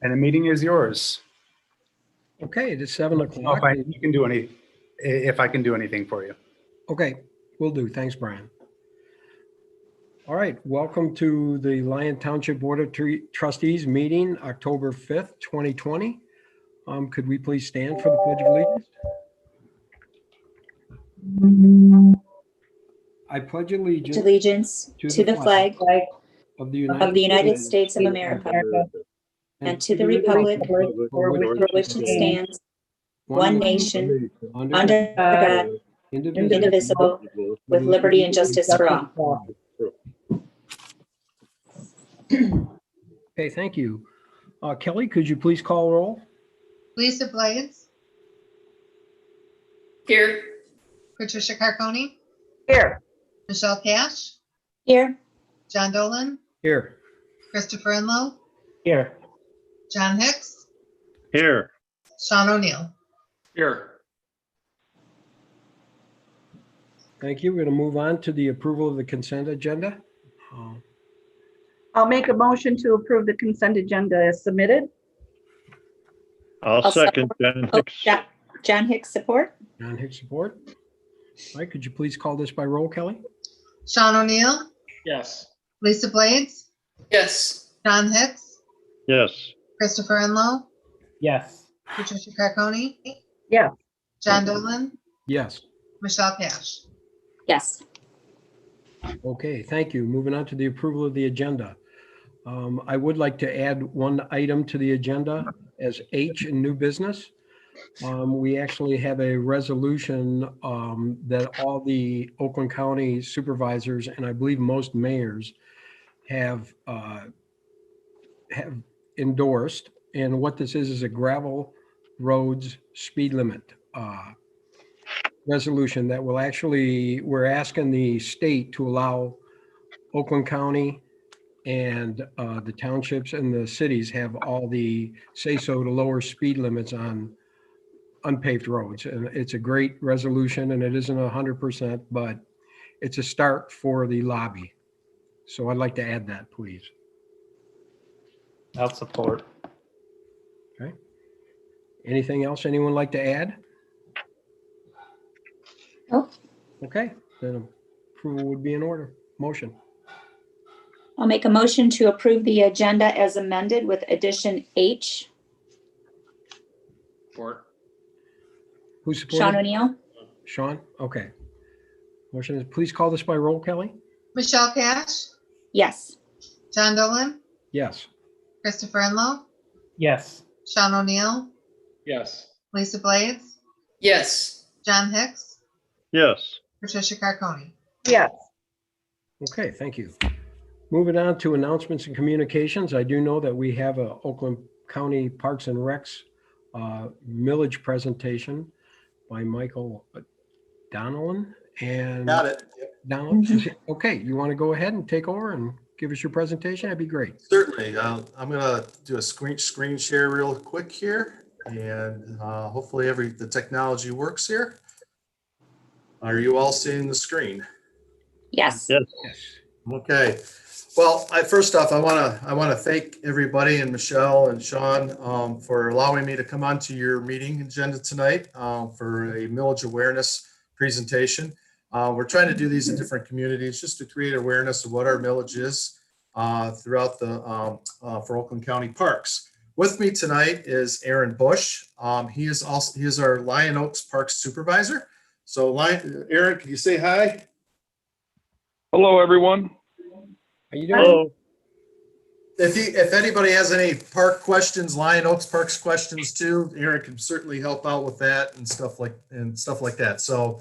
And the meeting is yours. Okay, it is 7 Oh, o'clock. you can do if I can do anything for you. Okay, will do. Thanks, Brian. All right, welcome to the Lyon Township Board of Trustees meeting, October 5th, 2020. Could we please stand for the Pledge of Allegiance? I pledge allegiance to the flag of the of the United States of America and to the republic for which it stands, one nation, under God, indivisible, with liberty and justice for all. Okay, thank you. Kelly, could you please call roll? Lisa Blades. Here. Patricia Carconi. Here. Michelle Cash. Here. John Dolan. Here. Christopher Enlow. Here. John Hicks. Here. Sean O'Neill. Here. Thank you. We're going to move on to the approval of the consent agenda. I'll make a motion to approve the consent agenda as submitted. I'll second John Hicks. John Hicks support. John Hicks support. All right, could you please call this by roll, Kelly? Sean O'Neill. Yes. Lisa Blades. Yes. John Hicks. Yes. Christopher Enlow. Yes. Patricia Carconi. Yes. John Dolan. Yes. Michelle Cash. Yes. Okay, thank you. Moving on to the approval of the agenda. I would like to add one item to the agenda as H in new business. We actually have a resolution that all the Oakland County supervisors and I believe most mayors have endorsed. And what this is a gravel roads speed limit resolution that will actually, we're asking the state to allow Oakland County and the townships and the cities have all the say-so to lower speed limits on unpaved roads. And it's a great resolution and it isn't 100%, but it's a start for the lobby. So I'd like to add that, please. I'll support. Okay. Anything else anyone like to add? Nope. Okay, then approval would be in order. Motion. I'll make a motion to approve the agenda as amended with addition H. Support. Who supported? Sean O'Neill. Sean? Okay. Motion is, please call this by roll, Kelly? Michelle Cash. Yes. John Dolan. Yes. Christopher Enlow. Yes. Sean O'Neill. Yes. Lisa Blades. Yes. John Hicks. Yes. Patricia Carconi. Yes. Okay, thank you. Moving on to announcements and communications. I do know that we have a Oakland County Parks and Recs millage presentation by Michael Donnellan and Got it. Yep. Donnellan. Okay, you want to go ahead and take over and give us your presentation? That'd be great. Certainly. I'm going to do a screen share real quick here, and hopefully the technology works here. Are you all seeing the screen? Yes. Yes. Yes. Okay. Well, first off, I want to thank everybody and Michelle and Sean for allowing me to come onto your meeting agenda tonight for a millage awareness presentation. We're trying to do these in different communities just to create awareness of what our millage is throughout for Oakland County Parks. With me tonight is Aaron Bush. He is our Lyon Oaks Parks Supervisor. So Aaron, can you say hi? Hello, everyone. How you doing? Hello. If anybody has any park questions, Lyon Oaks Parks questions too, Aaron can certainly help out with that and stuff like that. So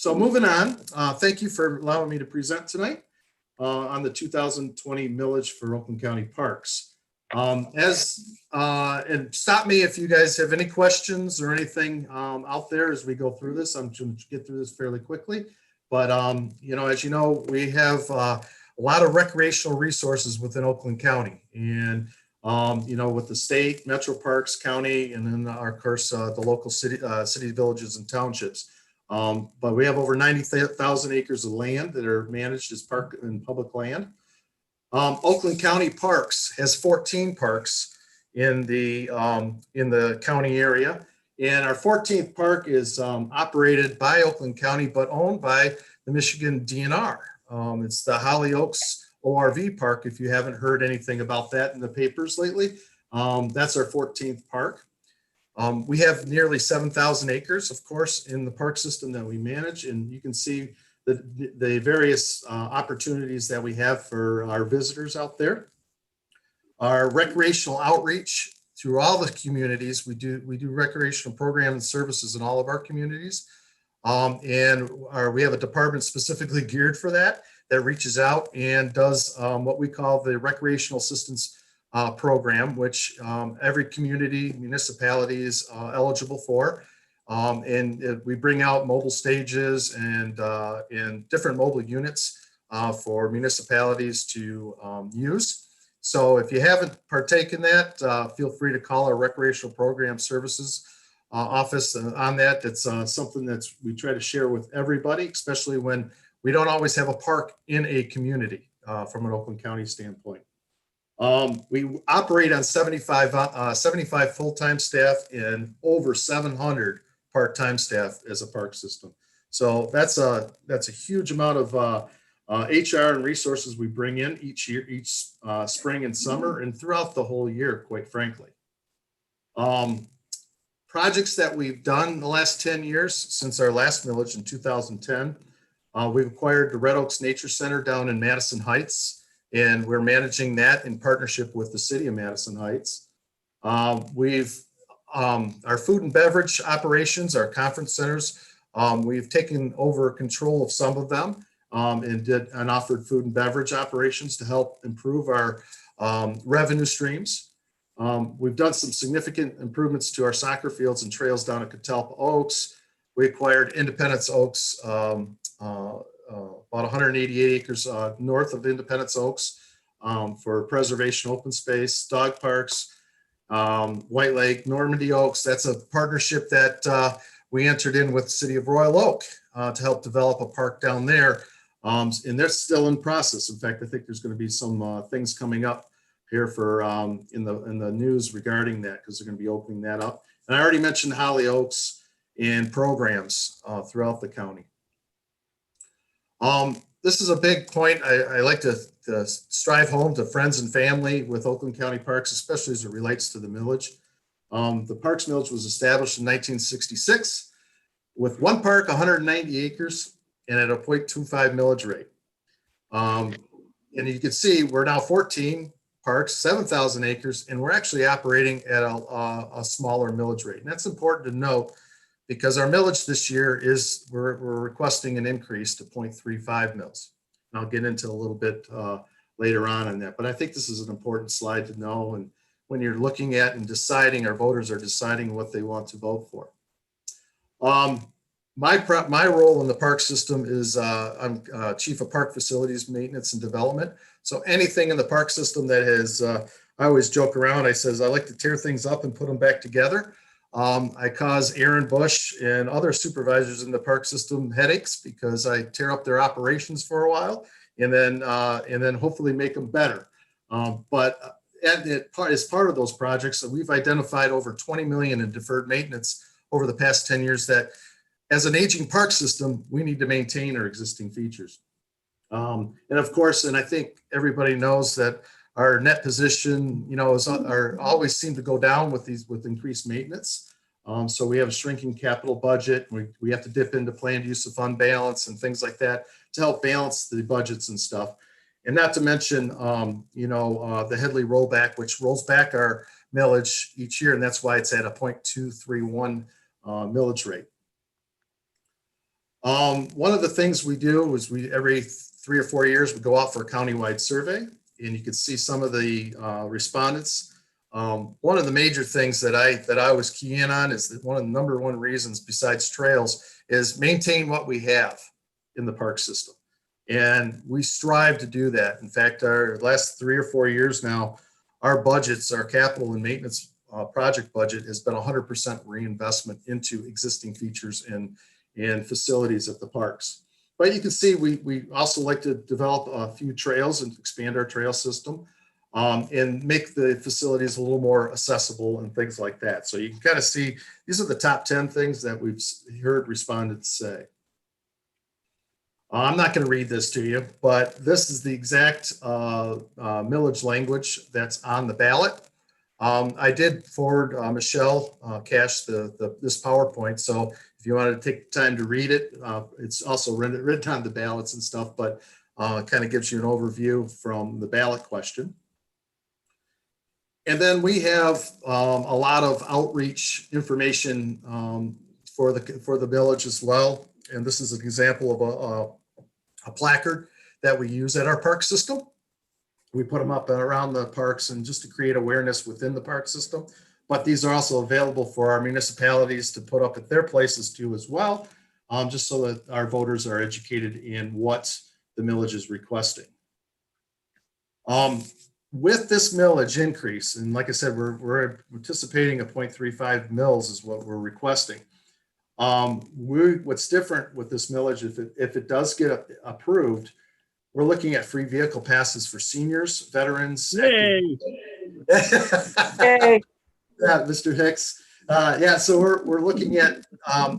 moving on, thank you for allowing me to present tonight on the 2020 millage for Oakland County Parks. And stop me if you guys have any questions or anything out there as we go through this. I'm going to get through this fairly quickly, but as you know, we have a lot of recreational resources within Oakland County, and with the state, Metro Parks, county, and then of course the local city, villages, and townships. But we have over 90,000 acres of land that are managed as park and public land. Oakland County Parks has 14 parks in the county area. And our 14th park is operated by Oakland County, but owned by the Michigan DNR. It's the Holly Oaks ORV Park. If you haven't heard anything about that in the papers lately, that's our 14th park. We have nearly 7,000 acres, of course, in the park system that we manage, and you can see the various opportunities that we have for our visitors out there. Our recreational outreach through all the communities, we do recreational programs and services in all of our communities. We have a department specifically geared for that reaches out and does what we call the recreational assistance program, which every community, municipality is eligible for. We bring out mobile stages and different mobile units for municipalities to use. So if you haven't partaken in that, feel free to call our recreational program services office on that. It's something that we try to share with everybody, especially when we don't always have a park in a community from an Oakland County standpoint. We operate on 75 full-time staff and over 700 part-time staff as a park system. So that's a huge amount of HR and resources we bring in each year, each spring and summer, and throughout the whole year, quite frankly. Projects that we've done in the last 10 years since our last millage in 2010, we've acquired the Red Oaks Nature Center down in Madison Heights, and we're managing that in partnership with the city of Madison Heights. Our food and beverage operations, our conference centers, we've taken over control of some of them and offered food and beverage operations to help improve our revenue streams. We've done some significant improvements to our soccer fields and trails down at Catalpa Oaks. We acquired Independence Oaks, about 188 acres north of Independence Oaks for preservation open space, dog parks, White Lake, Normandy Oaks. That's a partnership that we entered in with the city of Royal Oak to help develop a park down there. And they're still in process. In fact, I think there's going to be some things coming up here for in the news regarding that, because they're going to be opening that up. And I already mentioned Holly Oaks and programs throughout the county. This is a big point. I like to strive home to friends and family with Oakland County Parks, especially as it relates to the millage. The Parks Millage was established in 1966 with one park, 190 acres, and at a 0.25 millage rate. And you can see we're now 14 parks, 7,000 acres, and we're actually operating at a smaller millage rate. And that's important to note because our millage this year is, we're requesting an increase to 0.35 mils. And I'll get into a little bit later on that, but I think this is an important slide to know. And when you're looking at and deciding, our voters are deciding what they want to vote for. My role in the park system is I'm Chief of Park Facilities Maintenance and Development. So anything in the park system that has, I always joke around, I says, I like to tear things up and put them back together. I cause Aaron Bush and other supervisors in the park system headaches because I tear up their operations for a while and then hopefully make them better. But as part of those projects, so we've identified over 20 million in deferred maintenance over the past 10 years that as an aging park system, we need to maintain our existing features. And of course, and I think everybody knows that our net position, you know, always seem to go down with increased maintenance. So we have a shrinking capital budget. We have to dip into planned use of fund balance and things like that to help balance the budgets and stuff. And not to mention, the Headley rollback, which rolls back our millage each year. And that's why it's at a 0.231 millage rate. One of the things we do is every 3 or 4 years, we go out for a countywide survey, and you can see some of the respondents. One of the major things that I was key in on is that one of the number one reasons besides trails is maintain what we have in the park system. And we strive to do that. In fact, our last 3 or 4 years now, our budgets, our capital and maintenance project budget has been 100% reinvestment into existing features and facilities at the parks. But you can see we also like to develop a few trails and expand our trail system. and make the facilities a little more accessible and things like that. So you can kind of see, these are the top 10 things that we've heard respondents say. I'm not going to read this to you, but this is the exact millage language that's on the ballot. I did forward Michelle Cash this PowerPoint, so if you wanted to take the time to read it, it's also written on the ballots and stuff, but it kind of gives you an overview from the ballot question. And then we have a lot of outreach information for the village as well. And this is an example of a placard that we use at our park system. We put them up around the parks and just to create awareness within the park system. But these are also available for our municipalities to put up at their places too as well, just so that our voters are educated in what the millage is requesting. With this millage increase, and like I said, we're anticipating a 0.35 mils is what we're requesting. What's different with this millage, if it does get approved, we're looking at free vehicle passes for seniors, veterans. Yay. Yay. Yeah, Mr. Hicks. Yeah, so we're looking at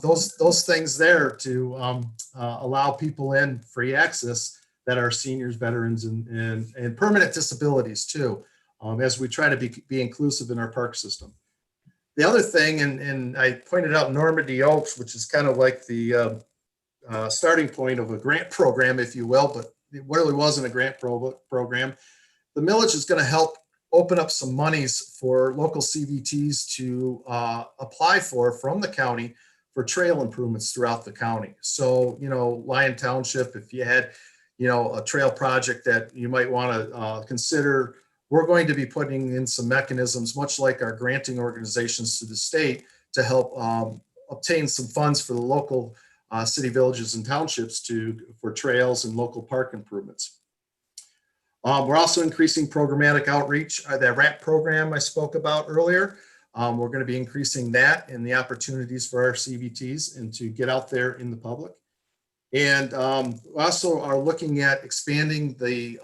those things there to allow people in free access that are seniors, veterans, and permanent disabilities too, as we try to be inclusive in our park system. The other thing, and I pointed out Normandy Oaks, which is kind of like the starting point of a grant program, if you will, but it really wasn't a grant program. The millage is going to help open up some monies for local CVTs to apply for from the county for trail improvements throughout the county. So, Lyon Township, if you had, a trail project that you might want to consider, we're going to be putting in some mechanisms, much like our granting organizations to the state, to help obtain some funds for the local city, villages, and townships for trails and local park improvements. We're also increasing programmatic outreach. That RAP program I spoke about earlier, we're going to be increasing that and the opportunities for our CVTs and to get out there in the public. And also are looking at expanding the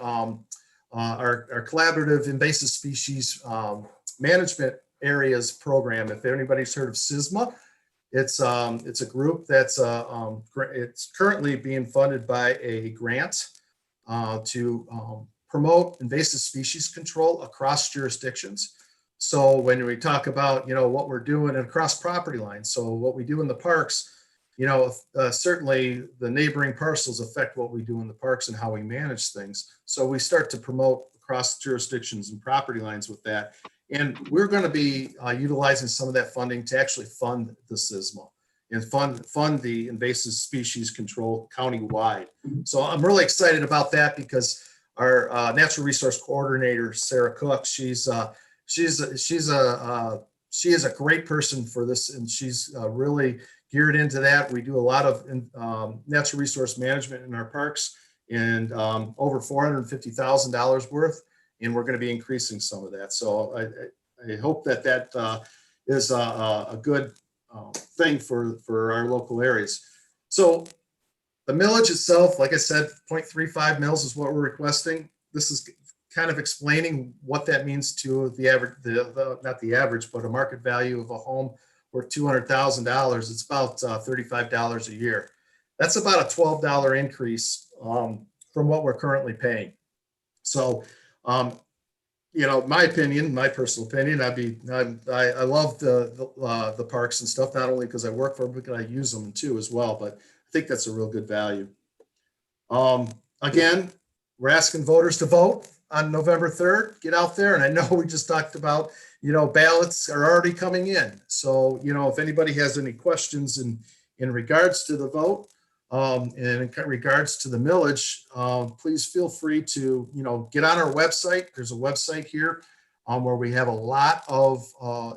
our collaborative invasive species management areas program. If anybody's heard of CISMA, it's a group that's it's currently being funded by a grant to promote invasive species control across jurisdictions. So when we talk about what we're doing across property lines, so what we do in the parks, certainly the neighboring parcels affect what we do in the parks and how we manage things. So we start to promote across jurisdictions and property lines with that. And we're going to be utilizing some of that funding to actually fund the CISMA and fund the invasive species control countywide. So I'm really excited about that because our natural resource coordinator, Sarah Cook, she is a great person for this, and she's really geared into that. We do a lot of natural resource management in our parks, and over $450,000 worth, and we're going to be increasing some of that. So I hope that is a good thing for our local areas. So the millage itself, like I said, 0.35 mils is what we're requesting. This is kind of explaining what that means to the average, not the average, but a market value of a home worth $200,000. It's about $35 a year. That's about a $12 increase from what we're currently paying. So, my opinion, my personal opinion, I love the parks and stuff, not only because I work for them, but I use them too as well. But I think that's a real good value. Again, we're asking voters to vote on November 3rd. Get out there. And I know we just talked about, ballots are already coming in. So, if anybody has any questions in regards to the vote and in regards to the millage, please feel free to, get on our website. There's a website here where we have a lot of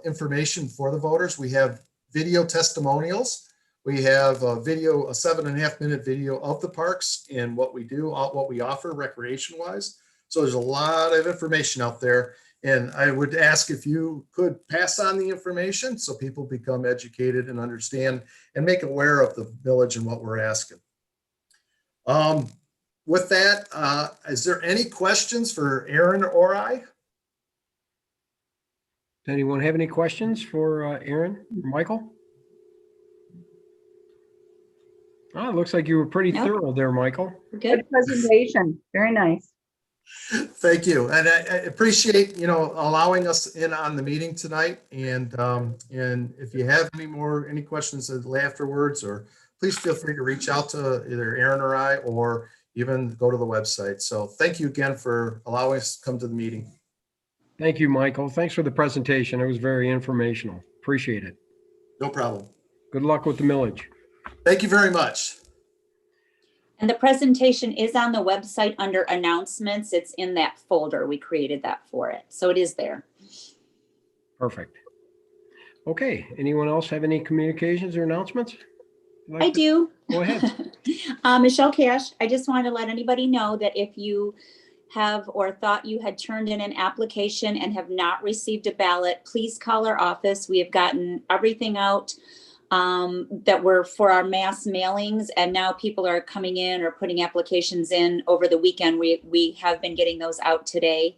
information for the voters. We have video testimonials. We have a 7.5-minute video of the parks and what we do, what we offer recreation wise. So there's a lot of information out there. And I would ask if you could pass on the information so people become educated and understand and make aware of the village and what we're asking. With that, is there any questions for Aaron or I? Does anyone have any questions for Aaron or Michael? Oh, it looks like you were pretty Nope. thorough there, Michael. We're Good good. presentation. Very nice. Thank you. And I appreciate, allowing us in on the meeting tonight. And if you have any questions afterwards, or please feel free to reach out to either Aaron or I, or even go to the website. So thank you again for allowing us to come to the meeting. Thank you, Michael. Thanks for the presentation. It was very informational. Appreciate it. No problem. Good luck with the millage. Thank you very much. And the presentation is on the website under announcements. It's in that folder. We created that for it. So it is there. Perfect. Okay, anyone else have any communications or announcements? I do. Go ahead. Michelle Cash, I just want to let anybody know that if you have or thought you had turned in an application and have not received a ballot, please call our office. We have gotten everything out that were for our mass mailings, and now people are coming in or putting applications in over the weekend. We have been getting those out today.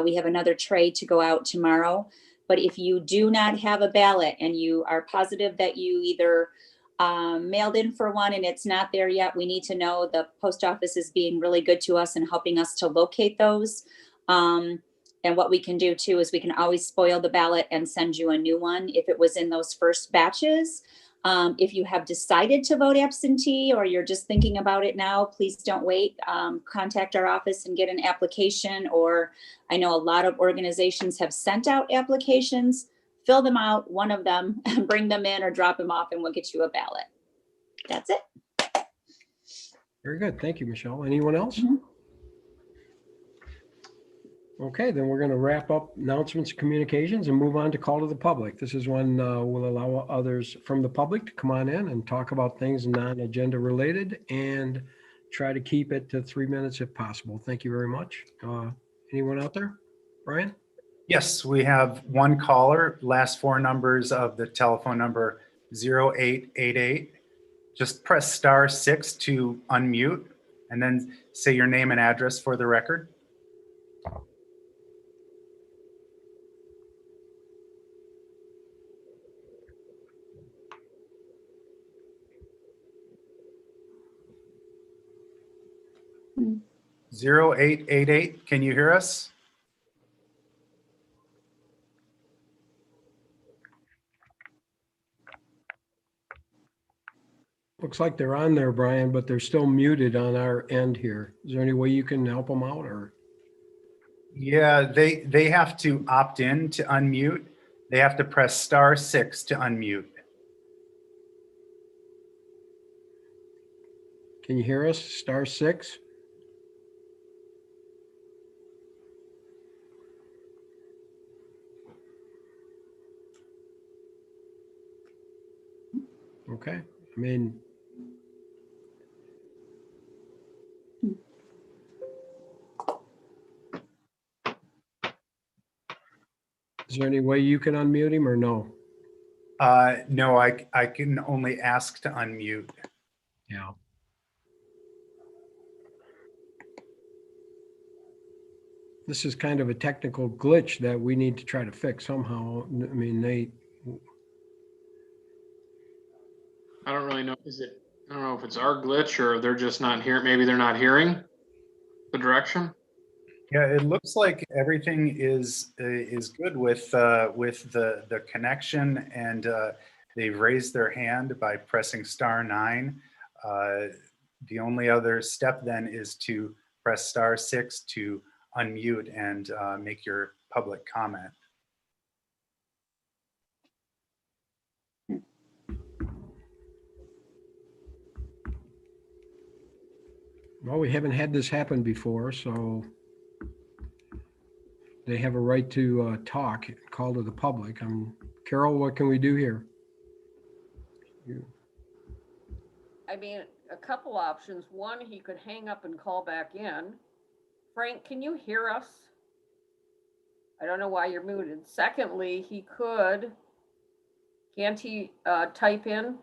We have another tray to go out tomorrow. But if you do not have a ballot and you are positive that you either mailed in for one and it's not there yet, we need to know. The post office is being really good to us and helping us to locate those. And what we can do too is we can always spoil the ballot and send you a new one if it was in those first batches. If you have decided to vote absentee or you're just thinking about it now, please don't wait. Contact our office and get an application. Or I know a lot of organizations have sent out applications. Fill them out, one of them, and bring them in or drop them off and we'll get you a ballot. That's it. Very good. Thank you, Michelle. Anyone else? Mhm. Okay, then we're going to wrap up announcements, communications, and move on to call to the public. This is when we'll allow others from the public to come on in and talk about things non-agenda related and try to keep it to 3 minutes if possible. Thank you very much. Anyone out there? Brian? Yes, we have one caller, last four numbers of the telephone number 0888. Just press *6 to unmute and then say your name and address for the record. Hmm. 0888, can you hear us? Looks like they're on there, Brian, but they're still muted on our end here. Is there any way you can help them out, or? Yeah, they have to opt in to unmute. They have to press *6 to unmute. Can you hear us? *6. Okay. I mean, is there any way you can unmute him or no? No, I can only ask to unmute. Yeah. This is kind of a technical glitch that we need to try to fix somehow. I mean, I don't really know. I don't know if it's our glitch or they're just not hearing. Maybe they're not hearing the direction. Yeah, it looks like everything is good with the connection, and they've raised their hand by pressing *9. The only other step then is to press *6 to unmute and make your public comment. well, we haven't had this happen before, so they have a right to talk, call to the public. Carol, what can we do here? I mean, a couple options. One, he could hang up and call back in. Frank, can you hear us? I don't know why you're muted. Secondly, can't he type in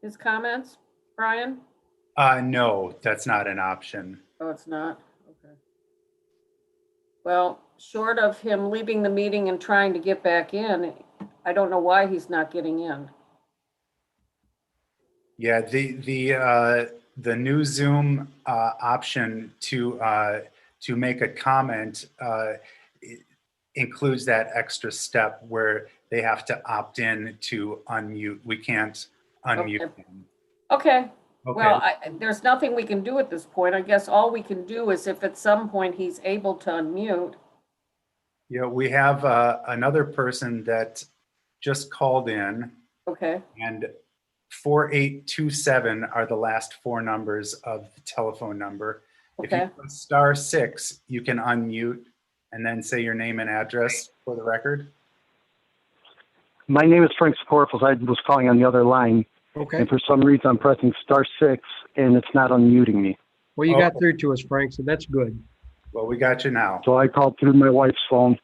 his comments, Brian? No, that's not an option. Oh, it's not? Okay. Well, short of him leaving the meeting and trying to get back in, I don't know why he's not getting in. Yeah, the new Zoom option to make a comment includes that extra step where they have to opt in to unmute. We can't unmute Okay. them. Okay, Okay. well, there's nothing we can do at this point. I guess all we can do is if at some point he's able to unmute. Yeah, we have another person that just called in, Okay, and 4827 are the last four numbers of the telephone number. If you okay. press *6, you can unmute and then say your name and address for the record. My name is Frank Scorpus. I was calling on the other line, Okay. and for some reason I'm pressing *6 and it's not unmuting me. Well, you got Okay. through to us, Frank, so that's good. Well, we got you now. So I called through my wife's phone.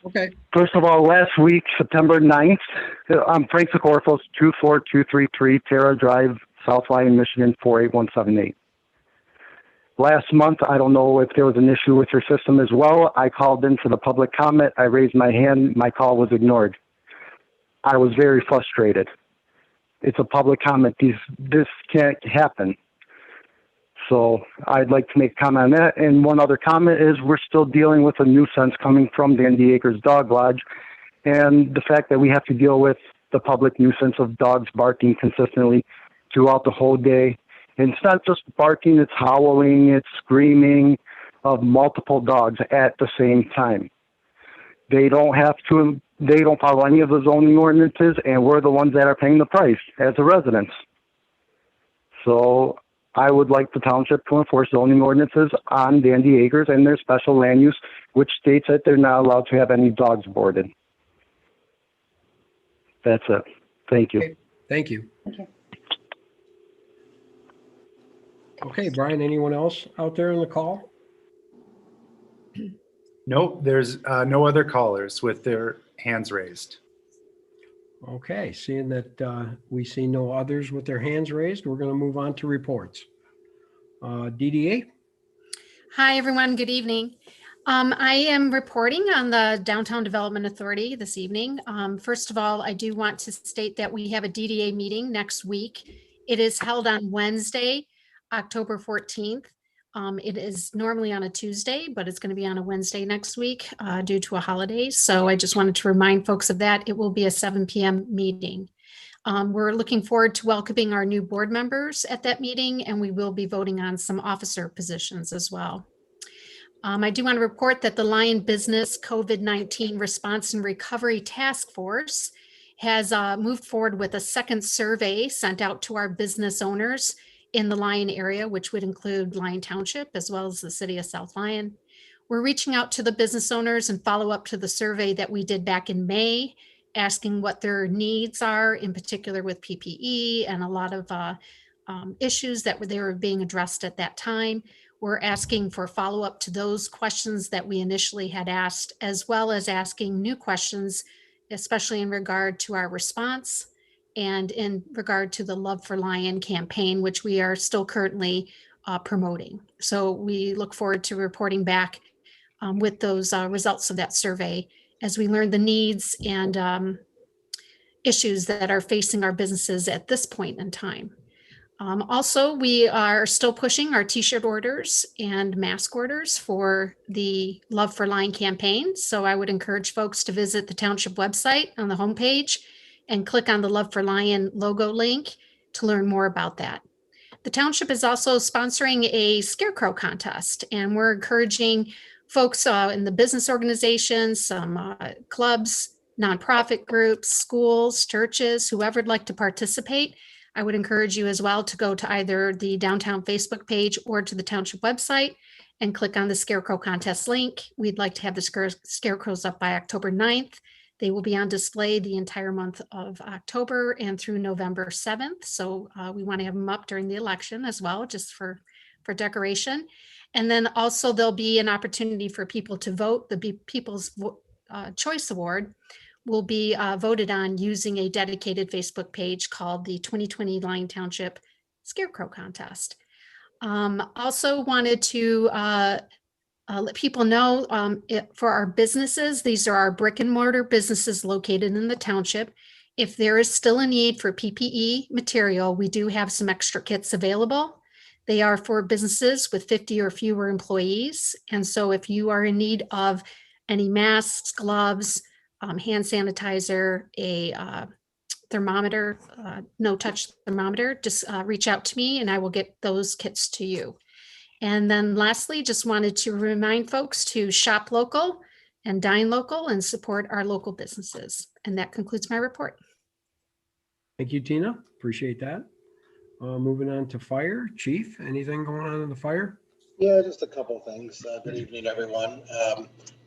Okay. First of all, last week, September 9th, I'm Frank Scorpus, 24233 Terra Drive, South Lyon, Michigan, 48178. Last month, I don't know if there was an issue with your system as well. I called in for the public comment. I raised my hand. My call was ignored. I was very frustrated. It's a public comment. This can't happen. So I'd like to make a comment on that. And one other comment is we're still dealing with a nuisance coming from Dandy Acres Dog Lodge, and the fact that we have to deal with the public nuisance of dogs barking consistently throughout the whole day. And it's not just barking, it's howling, it's screaming of multiple dogs at the same time. They don't follow any of the zoning ordinances, and we're the ones that are paying the price as the residents. So I would like the township to enforce zoning ordinances on Dandy Acres and their special land use, which states that they're not allowed to have any dogs boarded. That's it. Thank you. Okay. Thank you. Okay. Okay, Brian, anyone else out there in the call? Nope, there's no other callers with their hands raised. Okay, seeing that we see no others with their hands raised, we're going to move on to reports. DDA? Hi, everyone. Good evening. I am reporting on the Downtown Development Authority this evening. First of all, I do want to state that we have a DDA meeting next week. It is held on Wednesday, October 14th. It is normally on a Tuesday, but it's going to be on a Wednesday next week due to a holiday. So I just wanted to remind folks of that. It will be a 7 p.m. meeting. We're looking forward to welcoming our new board members at that meeting, and we will be voting on some officer positions as well. I do want to report that the Lyon Business COVID-19 Response and Recovery Task Force has moved forward with a second survey sent out to our business owners in the Lyon area, which would include Lyon Township as well as the city of South Lyon. We're reaching out to the business owners and follow up to the survey that we did back in May, asking what their needs are, in particular with PPE and a lot of issues that they were being addressed at that time. We're asking for follow-up to those questions that we initially had asked, as well as asking new questions, especially in regard to our response and in regard to the Love for Lyon campaign, which we are still currently promoting. So we look forward to reporting back with those results of that survey as we learn the needs and issues that are facing our businesses at this point in time. Also, we are still pushing our t-shirt orders and mask orders for the Love for Lyon campaign. So I would encourage folks to visit the township website on the homepage and click on the Love for Lyon logo link to learn more about that. The township is also sponsoring a scarecrow contest, and we're encouraging folks in the business organizations, some clubs, nonprofit groups, schools, churches, whoever would like to participate. I would encourage you as well to go to either the downtown Facebook page or to the township website and click on the Scarecrow Contest link. We'd like to have the scarecrows up by October 9th. They will be on display the entire month of October and through November 7th. So we want to have them up during the election as well, just for decoration. And then also there'll be an opportunity for people to vote. The People's Choice Award will be voted on using a dedicated Facebook page called the 2020 Lyon Township Scarecrow Contest. Also wanted to let people know for our businesses, these are our brick and mortar businesses located in the township. If there is still a need for PPE material, we do have some extra kits available. They are for businesses with 50 or fewer employees. And so if you are in need of any masks, gloves, hand sanitizer, a thermometer, no-touch thermometer, just reach out to me and I will get those kits to you. And then lastly, just wanted to remind folks to shop local and dine local and support our local businesses. And that concludes my report. Thank you, Tina. Appreciate that. Moving on to fire. Chief, anything going on in the fire? Yeah, just a couple of things. Good evening, everyone.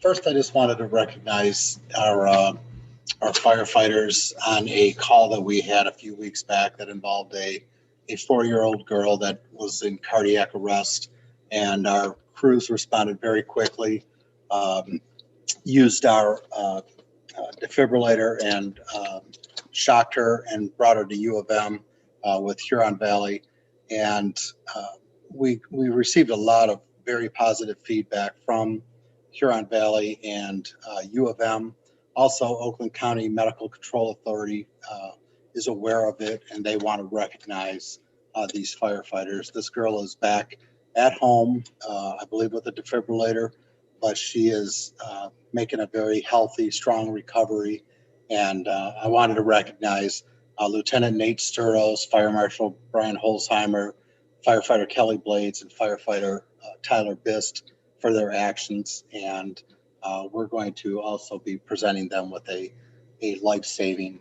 First, I just wanted to recognize our firefighters on a call that we had a few weeks back that involved a 4-year-old girl that was in cardiac arrest, and our crews responded very quickly, used our defibrillator and shocked her and brought her to U of M with Huron Valley. And we received a lot of very positive feedback from Huron Valley and U of M. Also, Oakland County Medical Control Authority is aware of it, and they want to recognize these firefighters. This girl is back at home, I believe with a defibrillator, but she is making a very healthy, strong recovery. And I wanted to recognize Lieutenant Nate Sturos, Fire Marshal Brian Holzheimer, firefighter Kelly Blades, and firefighter Tyler Bist for their actions. And we're going to also be presenting them with a life-saving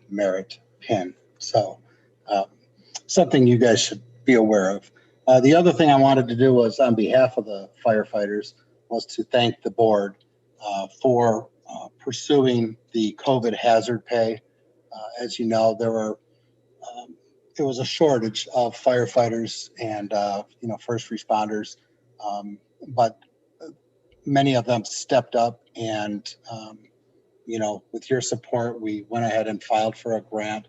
merit pin. So something you guys should be aware of. The other thing I wanted to do was, on behalf of the firefighters, was to thank the board for pursuing the COVID hazard pay. As you know, there was a shortage of firefighters and first responders, but many of them stepped up, and with your support, we went ahead and filed for a grant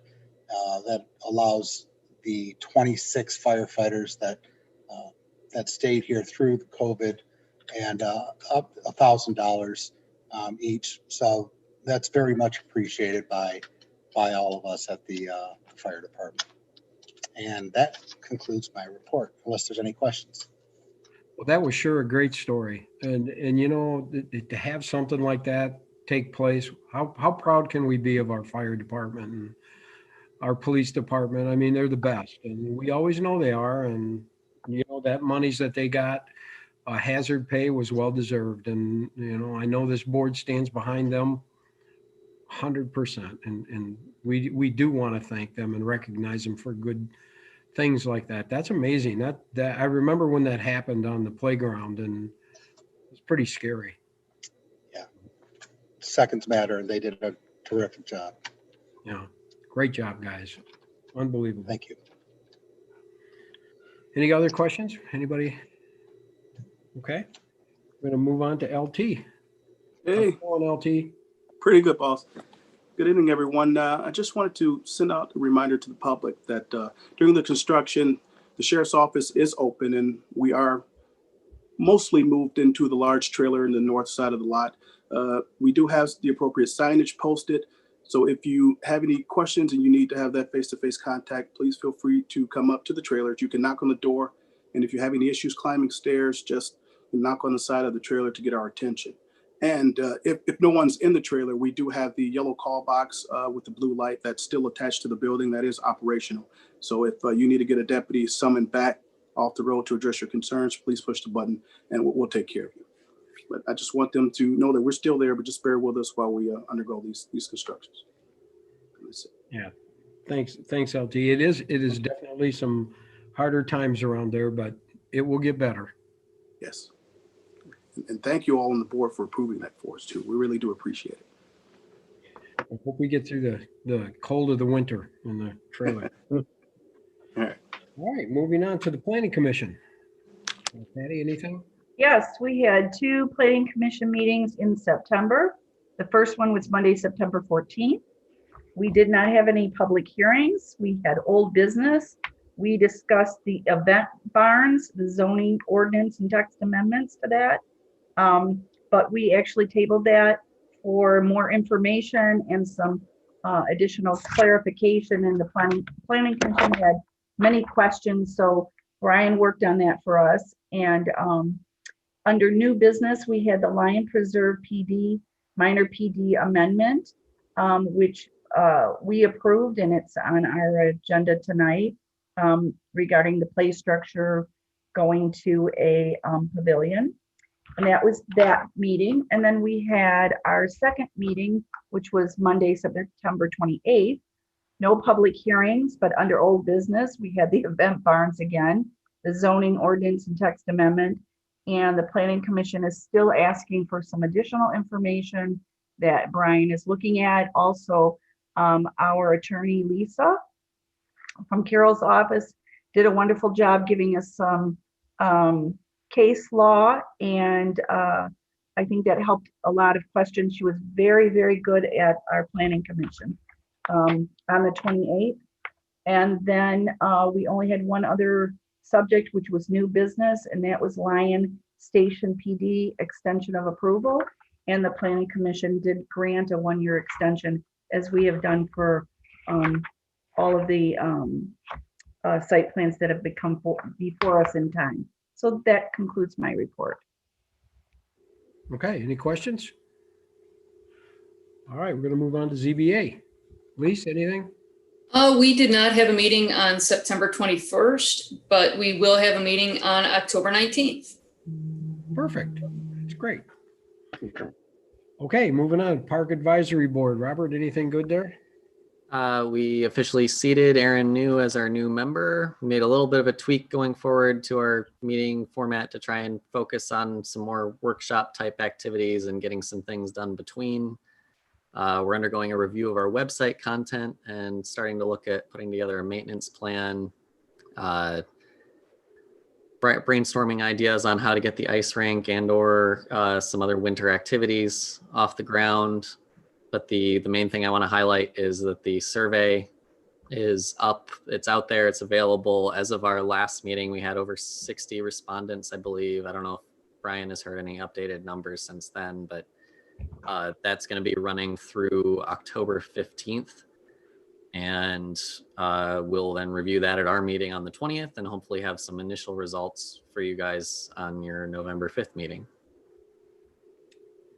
that allows the 26 firefighters that stayed here through the COVID and up $1,000 each. So that's very much appreciated by all of us at the fire department. And that concludes my report, unless there's any questions. Well, that was sure a great story. And to have something like that take place, how proud can we be of our fire department and our police department? I mean, they're the best, and we always know they are. And, that monies that they got, hazard pay was well-deserved. And, I know this board stands behind them 100%. And we do want to thank them and recognize them for good things like that. That's amazing. That I remember when that happened on the playground, and it was pretty scary. Yeah. Seconds matter, and they did a terrific job. Yeah. Great job, guys. Unbelievable. Thank you. Any other questions? Anybody? Okay. We're going to move on to LT. Hey. How's it going, LT? Pretty good, boss. Good evening, everyone. I just wanted to send out a reminder to the public that during the construction, the sheriff's office is open, and we are mostly moved into the large trailer in the north side of the lot. We do have the appropriate signage posted. So if you have any questions and you need to have that face-to-face contact, please feel free to come up to the trailer. You can knock on the door. And if you have any issues climbing stairs, just knock on the side of the trailer to get our attention. And if no one's in the trailer, we do have the yellow call box with the blue light that's still attached to the building that is operational. So if you need to get a deputy summoned back off the road to address your concerns, please push the button and we'll take care of you. But I just want them to know that we're still there, but just bear with us while we undergo these constructions. Yeah. Thanks, LT. It is definitely some harder times around there, but it will get better. Yes. And thank you all on the board for approving that for us too. We really do appreciate it. I hope we get through the cold of the winter in the trailer. All right. All right, moving on to the Planning Commission. Patty, anything? Yes, we had 2 planning commission meetings in September. The first one was Monday, September 14th. We did not have any public hearings. We had old business. We discussed the event barns, the zoning ordinance and text amendments to that. But we actually tabled that for more information and some additional clarification, and the planning commission had many questions, so Brian worked on that for us. And under new business, we had the Lion Preserve PD, minor PD amendment, which we approved, and it's on our agenda tonight, regarding the play structure going to a pavilion. And that was that meeting. And then we had our second meeting, which was Monday, September 28th. No public hearings, but under old business, we had the event barns again, the zoning ordinance and text amendment. And the planning commission is still asking for some additional information that Brian is looking at. Also, our attorney, Lisa, from Carol's office, did a wonderful job giving us some case law, and I think that helped a lot of questions. She was very, very good at our planning commission on the 28th. And then we only had one other subject, which was new business, and that was Lion Station PD extension of approval. And the planning commission did grant a 1-year extension, as we have done for all of the site plans that have become before us in time. So that concludes my report. Okay, any questions? All right, we're going to move on to ZBA. Lisa, anything? We did not have a meeting on September 21st, but we will have a meeting on October 19th. Perfect. It's great. Okay, moving on. Park Advisory Board. Robert, anything good there? We officially seated Aaron New as our new member. We made a little bit of a tweak going forward to our meeting format to try and focus on some more workshop type activities and getting some things done between. We're undergoing a review of our website content and starting to look at putting together a maintenance plan, brainstorming ideas on how to get the ice rink and or some other winter activities off the ground. But the main thing I want to highlight is that the survey is up. It's out there. It's available. As of our last meeting, we had over 60 respondents, I believe. I don't know if Brian has heard any updated numbers since then, but that's going to be running through October 15th. And we'll then review that at our meeting on the 20th and hopefully have some initial results for you guys on your November 5th meeting.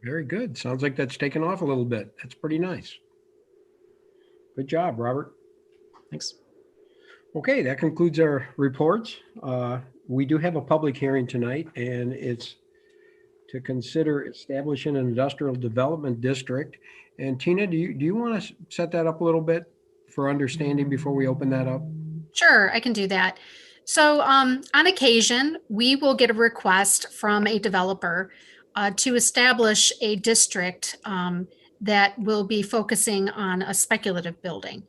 Very good. Sounds like that's taken off a little bit. That's pretty nice. Good job, Robert. Thanks. Okay, that concludes our reports. We do have a public hearing tonight, and it's to consider establishing an industrial development district. And Tina, do you want to set that up a little bit for understanding before we open that up? Sure, I can do that. So on occasion, we will get a request from a developer to establish a district that will be focusing on a speculative building.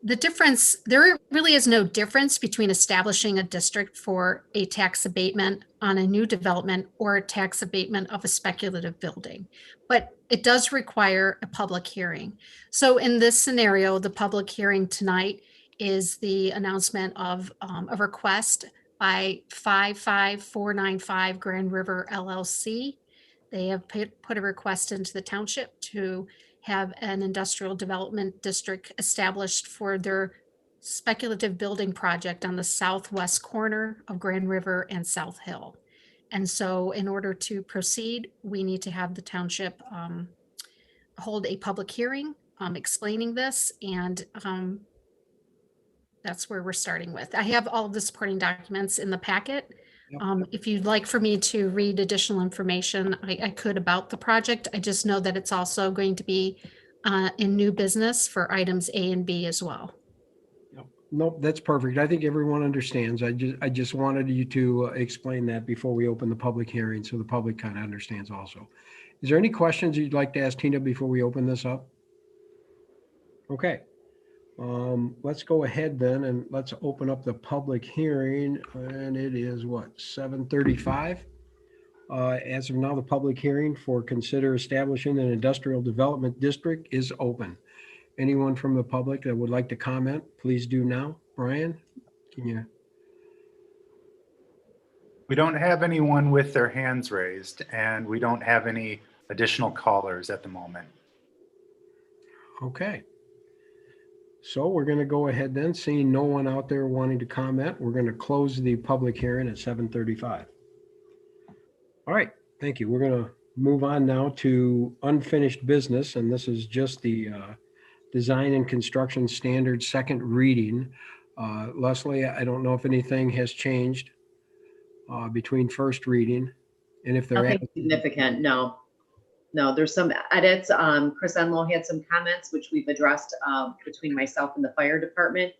The difference, there really is no difference between establishing a district for a tax abatement on a new development or a tax abatement of a speculative building, but it does require a public hearing. So in this scenario, the public hearing tonight is the announcement of a request by 55495 Grand River LLC. They have put a request into the township to have an industrial development district established for their speculative building project on the southwest corner of Grand River and South Hill. And so in order to proceed, we need to have the township hold a public hearing explaining this, and that's where we're starting with. I have all of the supporting documents in the packet. If you'd like for me to read additional information, I could about the project. I just know that it's also going to be in new business for items A and B as well. Nope, that's perfect. I think everyone understands. I just wanted you to explain that before we open the public hearing, so the public kind of understands also. Is there any questions you'd like to ask Tina before we open this up? Okay. Let's go ahead then and let's open up the public hearing, and it is what, 7:35. As of now, the public hearing for consider establishing an industrial development district is open. Anyone from the public that would like to comment, please do now. Brian, can you? We don't have anyone with their hands raised, and we don't have any additional callers at the moment. Okay. So we're going to go ahead then, seeing no one out there wanting to comment, we're going to close the public hearing at 7:35. All right, thank you. We're going to move on now to unfinished business, and this is just the design and construction standards second reading. Leslie, I don't know if anything has changed between first reading, and if there Nothing significant, no. No, there's some edits. Chris Enlow had some comments, which we've addressed between myself and the fire department.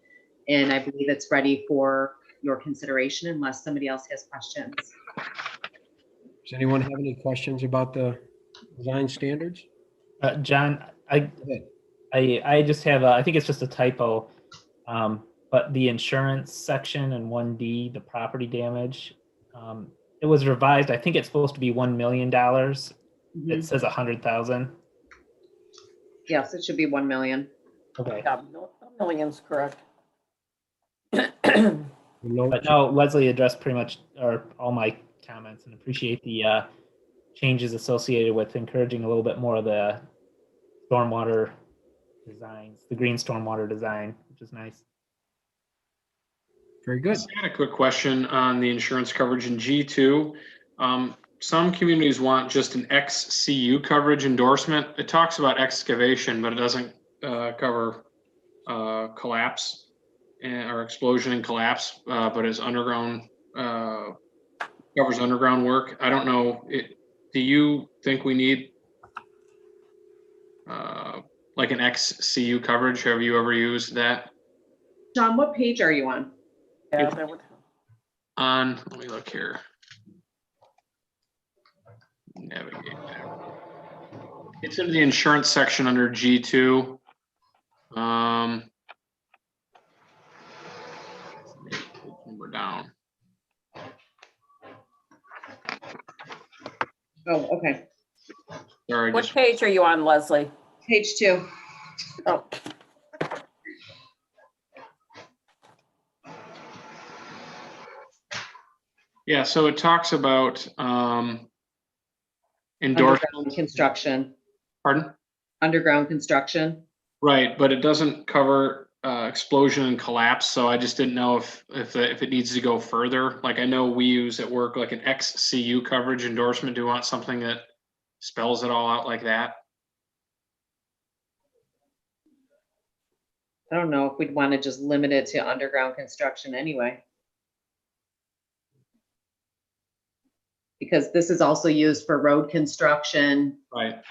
And I believe it's ready for your consideration unless somebody else has questions. Does anyone have any questions about the design standards? John, I just have I think it's just a typo, but the insurance section in 1D, the property damage, it was revised. I think it's supposed to be $1 million. It says 100,000. Yes, it should be 1 million. Okay. Yeah, million's correct. But no, Leslie addressed pretty much all my comments and appreciate the changes associated with encouraging a little bit more of the stormwater designs, the green stormwater design, which is nice. Very good. I had a quick question on the insurance coverage in G2. Some communities want just an XCU coverage endorsement. It talks about excavation, but it doesn't cover collapse or explosion and collapse, but it's underground, covers underground work. I don't know. Do you think we need like an XCU coverage? Have you ever used that? John, what page are you on? Yeah, that would. Let me look here. Navigate. It's in the insurance section under G2. We're down. Oh, okay. Sorry. What page are you on, Leslie? Page 2. Oh. Yeah, so it talks about endorsement. Underground construction. Pardon? Underground construction. Right, but it doesn't cover explosion and collapse. So I just didn't know if it needs to go further. Like I know we use at work like an XCU coverage endorsement. Do you want something that spells it all out like that? I don't know if we'd want to just limit it to underground construction anyway. Because this is also used for road construction. Right.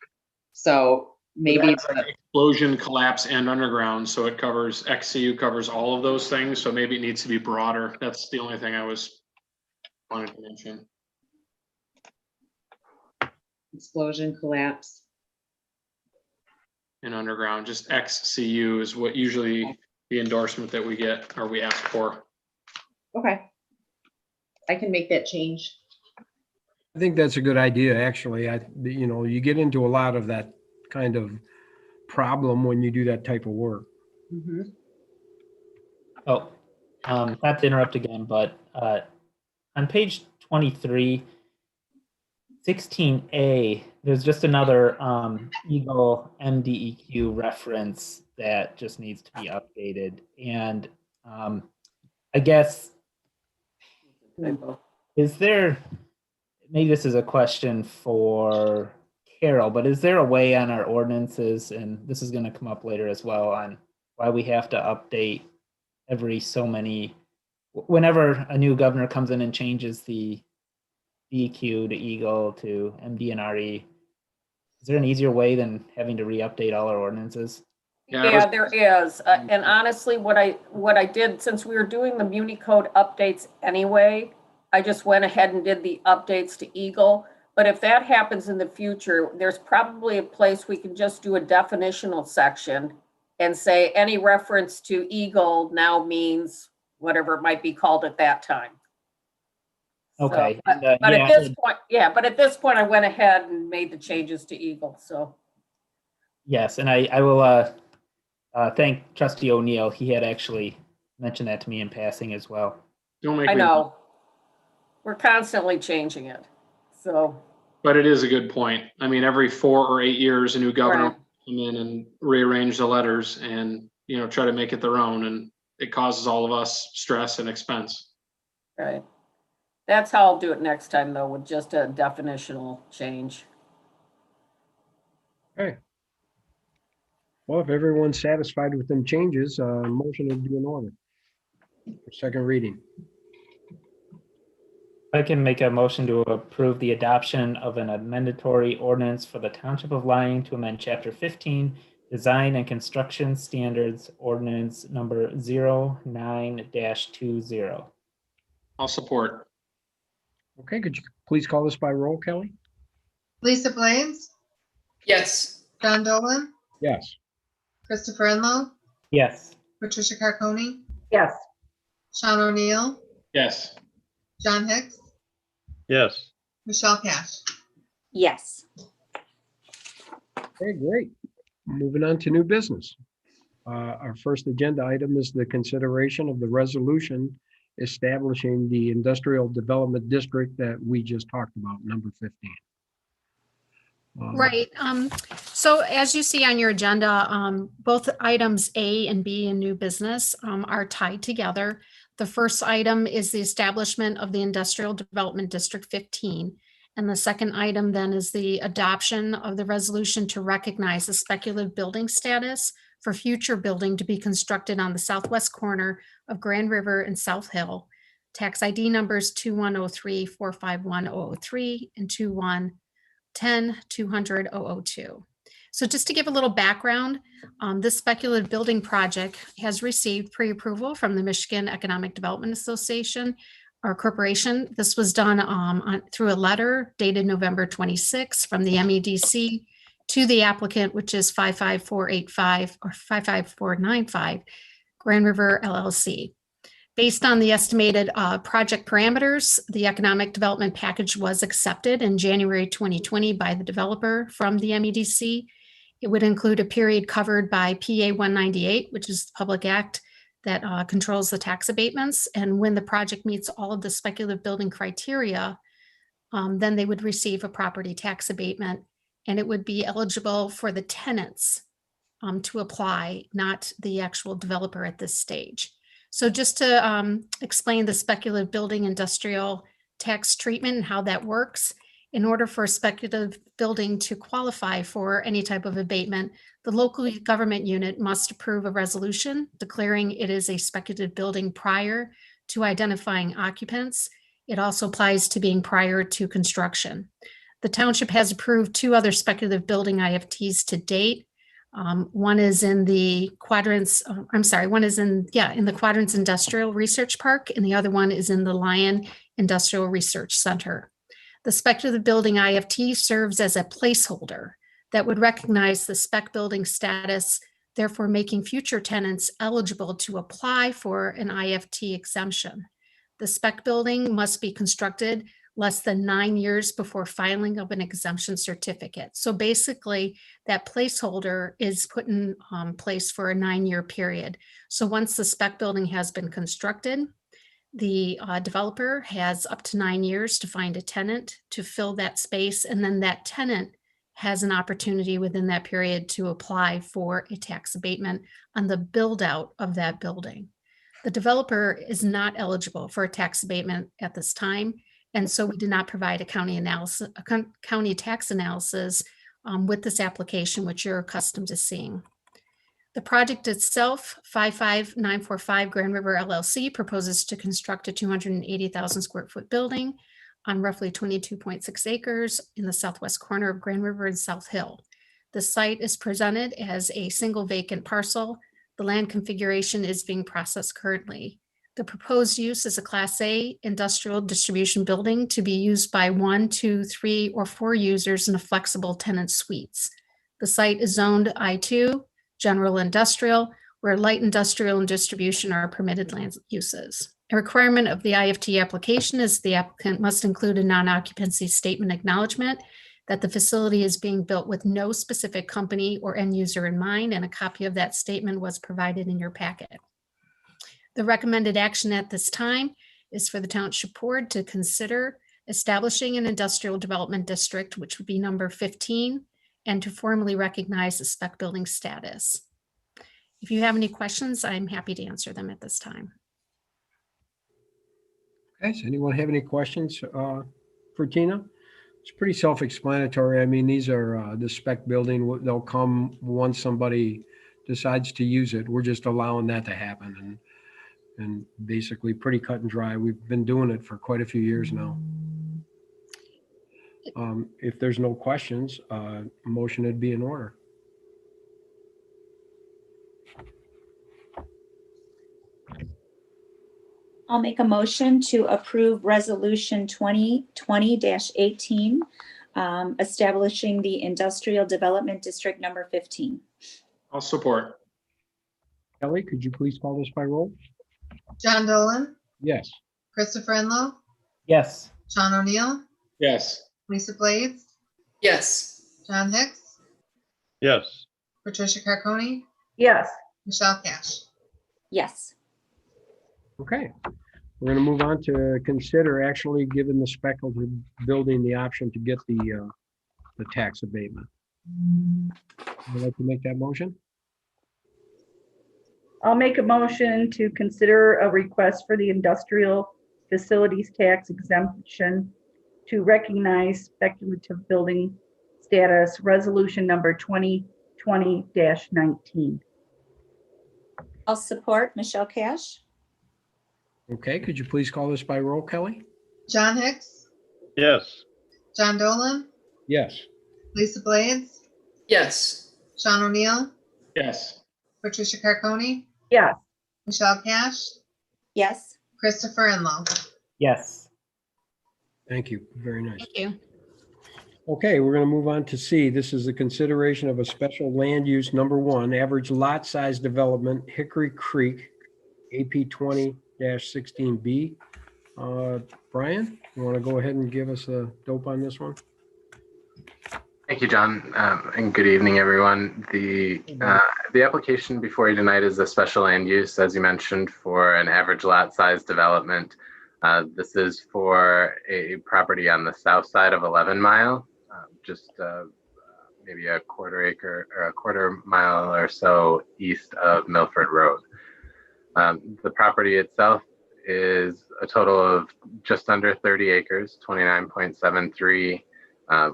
So maybe like explosion, collapse, and underground. So it covers XCU covers all of those things. So maybe it needs to be broader. That's the only thing I was wanting to mention. explosion, collapse. And underground, just XCU is what usually the endorsement that we get or we ask for. Okay. I can make that change. I think that's a good idea, actually. You get into a lot of that kind of problem when you do that type of work. Mm-hmm. Oh, not to interrupt again, but on page 23, 16A, there's just another Eagle MDEQ reference that just needs to be updated. And I guess, is there, maybe this is a question for Carol, but is there a way on our ordinances, and this is going to come up later as well, on why we have to update every so many, whenever a new governor comes in and changes the DEQ to Eagle to MDNRE, is there an easier way than having to re-update all our ordinances? Yeah, there is. And honestly, what I did, since we were doing the Muni Code updates anyway, I just went ahead and did the updates to Eagle. But if that happens in the future, there's probably a place we can just do a definitional section and say any reference to Eagle now means whatever it might be called at that time. Okay. So, but at this point, but at this point I went ahead and made the changes to Eagle, so. Yes, and I will thank Trustee O'Neill. He had actually mentioned that to me in passing as well. Don't make I know. We're constantly changing it. So, But it is a good point. I mean, every 4 or 8 years, a new governor Right. will come in and rearrange the letters and, try to make it their own. And it causes all of us stress and expense. right. That's how I'll do it next time though, with just a definitional change. Okay. Well, if everyone's satisfied with them changes, motion would be in order. For second reading. I can make a motion to approve the adoption of an amendatory ordinance for the Township of Lying to amend Chapter 15, Design and Construction Standards, Ordinance number 09-20. I'll support. Okay, could you please call this by roll, Kelly? Lisa Blades, Yes. John Dolan, Yes. Christopher Enlow, Yes. Patricia Carconi, Yes. Sean O'Neill, Yes. John Hicks, Yes. Michelle Cash. Yes. Okay, great. Moving on to new business. Our first agenda item is the consideration of the resolution establishing the industrial development district that we just talked about, number 15. Right. So as you see on your agenda, both items A and B in new business are tied together. The first item is the establishment of the Industrial Development District 15. And the second item then is the adoption of the resolution to recognize the speculative building status for future building to be constructed on the southwest corner of Grand River and South Hill. Tax ID numbers 2103-451-003 and 2110-200-002. So just to give a little background, this speculative building project has received pre-approval from the Michigan Economic Development Association or Corporation. This was done through a letter dated November 26 from the MEDC to the applicant, which is 55485 or 55495 Grand River LLC. Based on the estimated project parameters, the economic development package was accepted in January 2020 by the developer from the MEDC. It would include a period covered by PA 198, which is the public act that controls the tax abatements. And when the project meets all of the speculative building criteria, then they would receive a property tax abatement, and it would be eligible for the tenants to apply, not the actual developer at this stage. So just to explain the speculative building industrial tax treatment and how that works, in order for a speculative building to qualify for any type of abatement, the local government unit must approve a resolution declaring it is a speculative building prior to identifying occupants. It also applies to being prior to construction. The township has approved 2 other speculative building IFTs to date. One is in the Quadrants, in the Quadrants Industrial Research Park, and the other one is in the Lyon Industrial Research Center. The speculative building IFT serves as a placeholder that would recognize the spec building status, therefore making future tenants eligible to apply for an IFT exemption. The spec building must be constructed less than 9 years before filing of an exemption certificate. So basically, that placeholder is put in place for a 9-year period. So once the spec building has been constructed, the developer has up to 9 years to find a tenant to fill that space, and then that tenant has an opportunity within that period to apply for a tax abatement on the build out of that building. The developer is not eligible for a tax abatement at this time, and so we did not provide a county tax analysis with this application, which you're accustomed to seeing. The project itself, 55945 Grand River LLC, proposes to construct a 280,000 square foot building on roughly 22.6 acres in the southwest corner of Grand River and South Hill. The site is presented as a single vacant parcel. The land configuration is being processed currently. The proposed use is a Class A industrial distribution building to be used by 1, 2, 3, or 4 users in a flexible tenant suites. The site is zoned I2, general industrial, where light industrial and distribution are permitted land uses. A requirement of the IFT application is the applicant must include a non-occupancy statement acknowledgement that the facility is being built with no specific company or end user in mind, and a copy of that statement was provided in your packet. The recommended action at this time is for the Township Board to consider establishing an industrial development district, which would be number 15, and to formally recognize the spec building status. If you have any questions, I'm happy to answer them at this time. Okay, does anyone have any questions for Tina? It's pretty self-explanatory. I mean, these are the spec building. They'll come once somebody decides to use it. We're just allowing that to happen, and basically pretty cut and dry. We've been doing it for quite a few years now. If there's no questions, motion would be in order. I'll make a motion to approve Resolution 2020-18, establishing the Industrial Development District number 15. I'll support. Kelly, could you please call this by roll? John Dolan, Yes. Christopher Enlow, Yes. Sean O'Neill, Yes. Lisa Blades, Yes. John Hicks, Yes. Patricia Carconi, Yes. Michelle Cash. Yes. Okay. We're going to move on to consider actually giving the spec building the option to get the tax abatement. Would you like to make that motion? I'll make a motion to consider a request for the industrial facilities tax exemption to recognize speculative building status, resolution number 2020-19. I'll support Michelle Cash. Okay, could you please call this by roll, Kelly? John Hicks, Yes. John Dolan, Yes. Lisa Blades, Yes. Sean O'Neill, Yes. Patricia Carconi, Yes. Michelle Cash, Yes. Christopher Enlow. Yes. Thank you. Very nice. Thank you. Okay, we're going to move on to C. This is the consideration of a special land use number 1, average lot size development, Hickory Creek, AP 20-16B. Brian, you want to go ahead and give us a dope on this one? Thank you, John, and good evening, everyone. The application before you tonight is a special land use, as you mentioned, for an average lot size development. This is for a property on the south side of 11 Mile, just maybe a quarter acre or a quarter mile or so east of Milford Road. The property itself is a total of just under 30 acres, 29.73,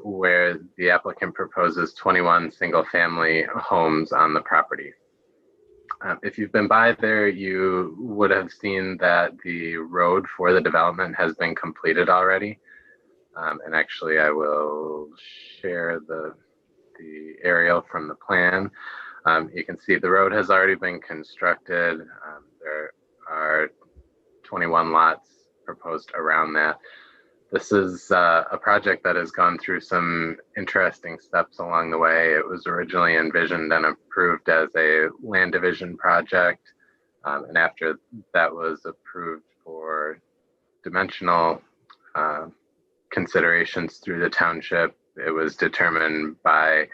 where the applicant proposes 21 single-family homes on the property. If you've been by there, you would have seen that the road for the development has been completed already. And actually, I will share the aerial from the plan. You can see the road has already been constructed. There are 21 lots proposed around that. This is a project that has gone through some interesting steps along the way. It was originally envisioned and approved as a land division project. And after that was approved for dimensional considerations through the township, it was determined by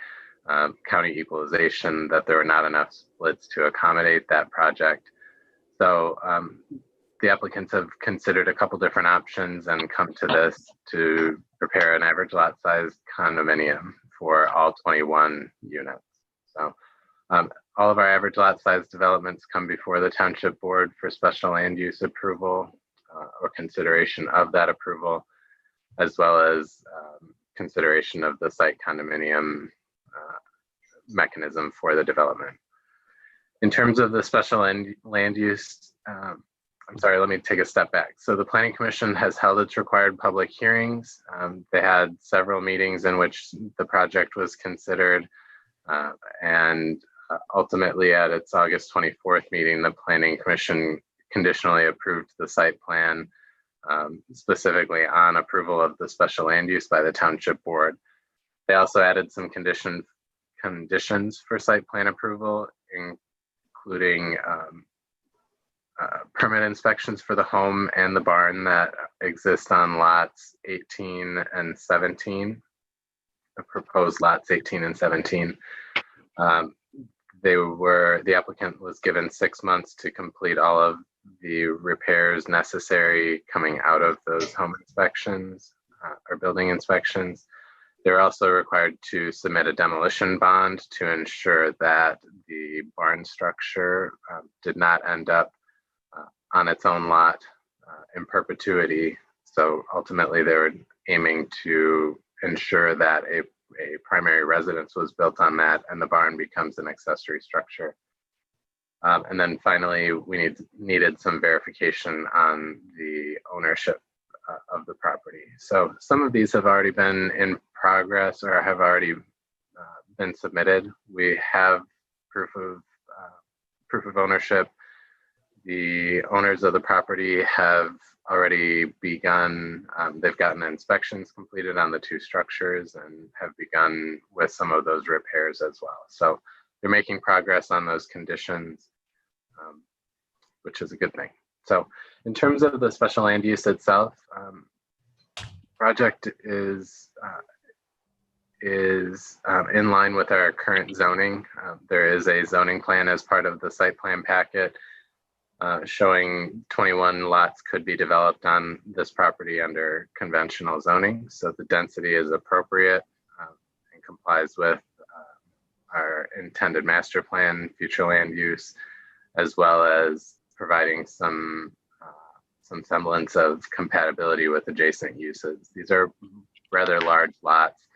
county equalization that there were not enough splits to accommodate that project. So the applicants have considered a couple different options and come to this to prepare an average lot size condominium for all 21 units. So all of our average lot size developments come before the township board for special land use approval or consideration of that approval, as well as consideration of the site condominium mechanism for the development. In terms of the special land use, I'm sorry, let me take a step back. So the Planning Commission has held its required public hearings. They had several meetings in which the project was considered, and ultimately at its August 24th meeting, the Planning Commission conditionally approved the site plan, specifically on approval of the special land use by the Township Board. They also added some conditions for site plan approval, including permit inspections for the home and the barn that exist on lots 18 and 17, the proposed lots 18 and 17. The applicant was given 6 months to complete all of the repairs necessary coming out of those home inspections or building inspections. They're also required to submit a demolition bond to ensure that the barn structure did not end up on its own lot in perpetuity. So ultimately, they were aiming to ensure that a primary residence was built on that and the barn becomes an accessory structure. And then finally, we needed some verification on the ownership of the property. So some of these have already been in progress or have already been submitted. We have proof of ownership. The owners of the property have already begun, they've gotten inspections completed on the two structures and have begun with some of those repairs as well. So they're making progress on those conditions, which is a good thing. So in terms of the special land use itself, project is in line with our current zoning. There is a zoning plan as part of the site plan packet showing 21 lots could be developed on this property under conventional zoning. So the density is appropriate and complies with our intended master plan, future land use, as well as providing some semblance of compatibility with adjacent uses. These are rather large lots,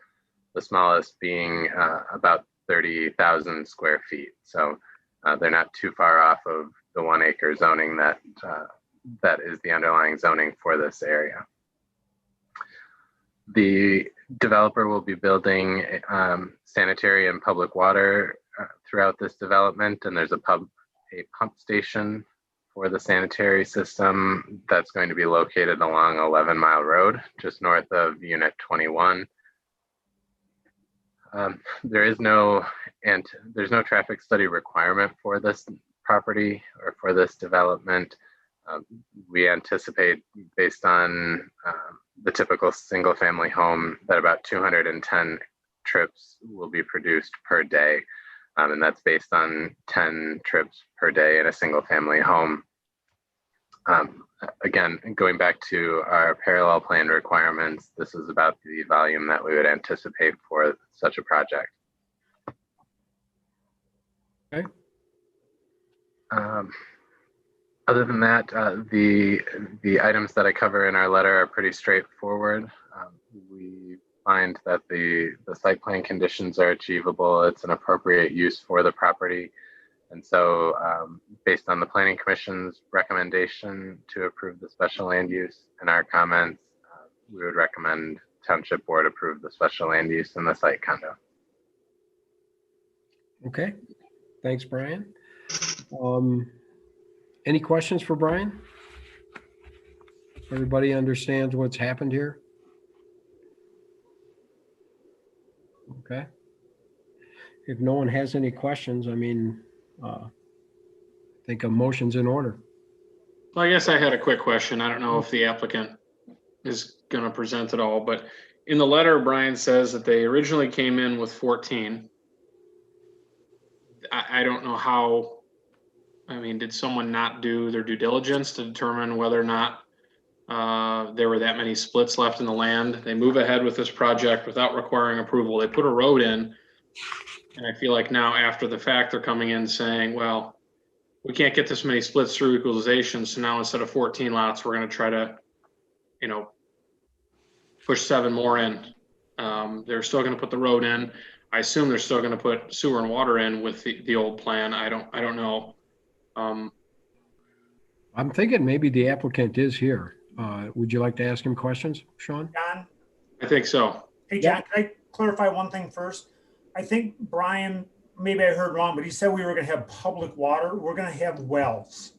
the smallest being about 30,000 square feet. So they're not too far off of the 1 acre zoning that is the underlying zoning for this area. The developer will be building sanitary and public water throughout this development, and there's a pump station for the sanitary system that's going to be located along 11 Mile Road, just north of Unit 21. There's no traffic study requirement for this property or for this development. We anticipate, based on the typical single family home, that about 210 trips will be produced per day. And that's based on 10 trips per day in a single family home. Again, going back to our parallel plan requirements, this is about the volume that we would anticipate for such a project. Okay. Other than that, the items that I cover in our letter are pretty straightforward. We find that the site plan conditions are achievable. It's an appropriate use for the property. And so based on the Planning Commission's recommendation to approve the special land use and our comments, we would recommend Township Board approve the special land use in the site condo. Okay, thanks, Brian. Any questions for Brian? Everybody understands what's happened here? Okay. If no one has any questions, I mean, I think a motion's in order. Well, I guess I had a quick question. I don't know if the applicant is going to present it all, but in the letter, Brian says that they originally came in with 14. I don't know how, I mean, did someone not do their due diligence to determine whether or not there were that many splits left in the land? They move ahead with this project without requiring approval. They put a road in. And I feel like now after the fact, they're coming in saying, well, we can't get this many splits through equalization. So now instead of 14 lots, we're going to try to, you know, push 7 more in. They're still going to put the road in. I assume they're still going to put sewer and water in with the old plan. I don't know. I'm thinking maybe the applicant is here. Would you like to ask him questions, Sean? John? I think so. Hey, John, can I clarify one thing first? I think Brian, maybe I heard wrong, but he said we were going to have public water. We're going to have wells.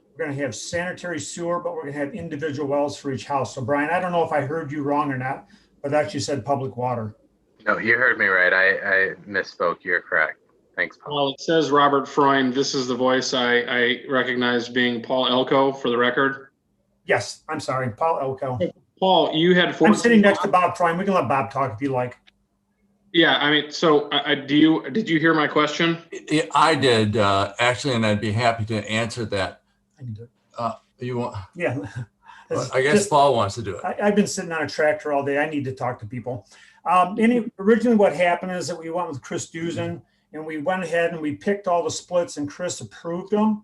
We're going to have sanitary sewer, but we're going to have individual wells for each house. So Brian, I don't know if I heard you wrong or not, but that you said public water. No, you heard me right. I misspoke. You're correct. Thanks, Paul. Well, it says Robert Freund. This is the voice I recognize being Paul Elko for the record. Yes, I'm sorry, Paul Elko. Paul, you had 14. I'm sitting next to Bob Freund. We can let Bob talk if you like. Yeah, I mean, so did you hear my question? I did, actually, and I'd be happy to answer that. You want, Yeah. I guess Paul wants to do it. I've been sitting on a tractor all day. I need to talk to people. Originally what happened is that we went with Chris Dusen and we went ahead and we picked all the splits and Chris approved them.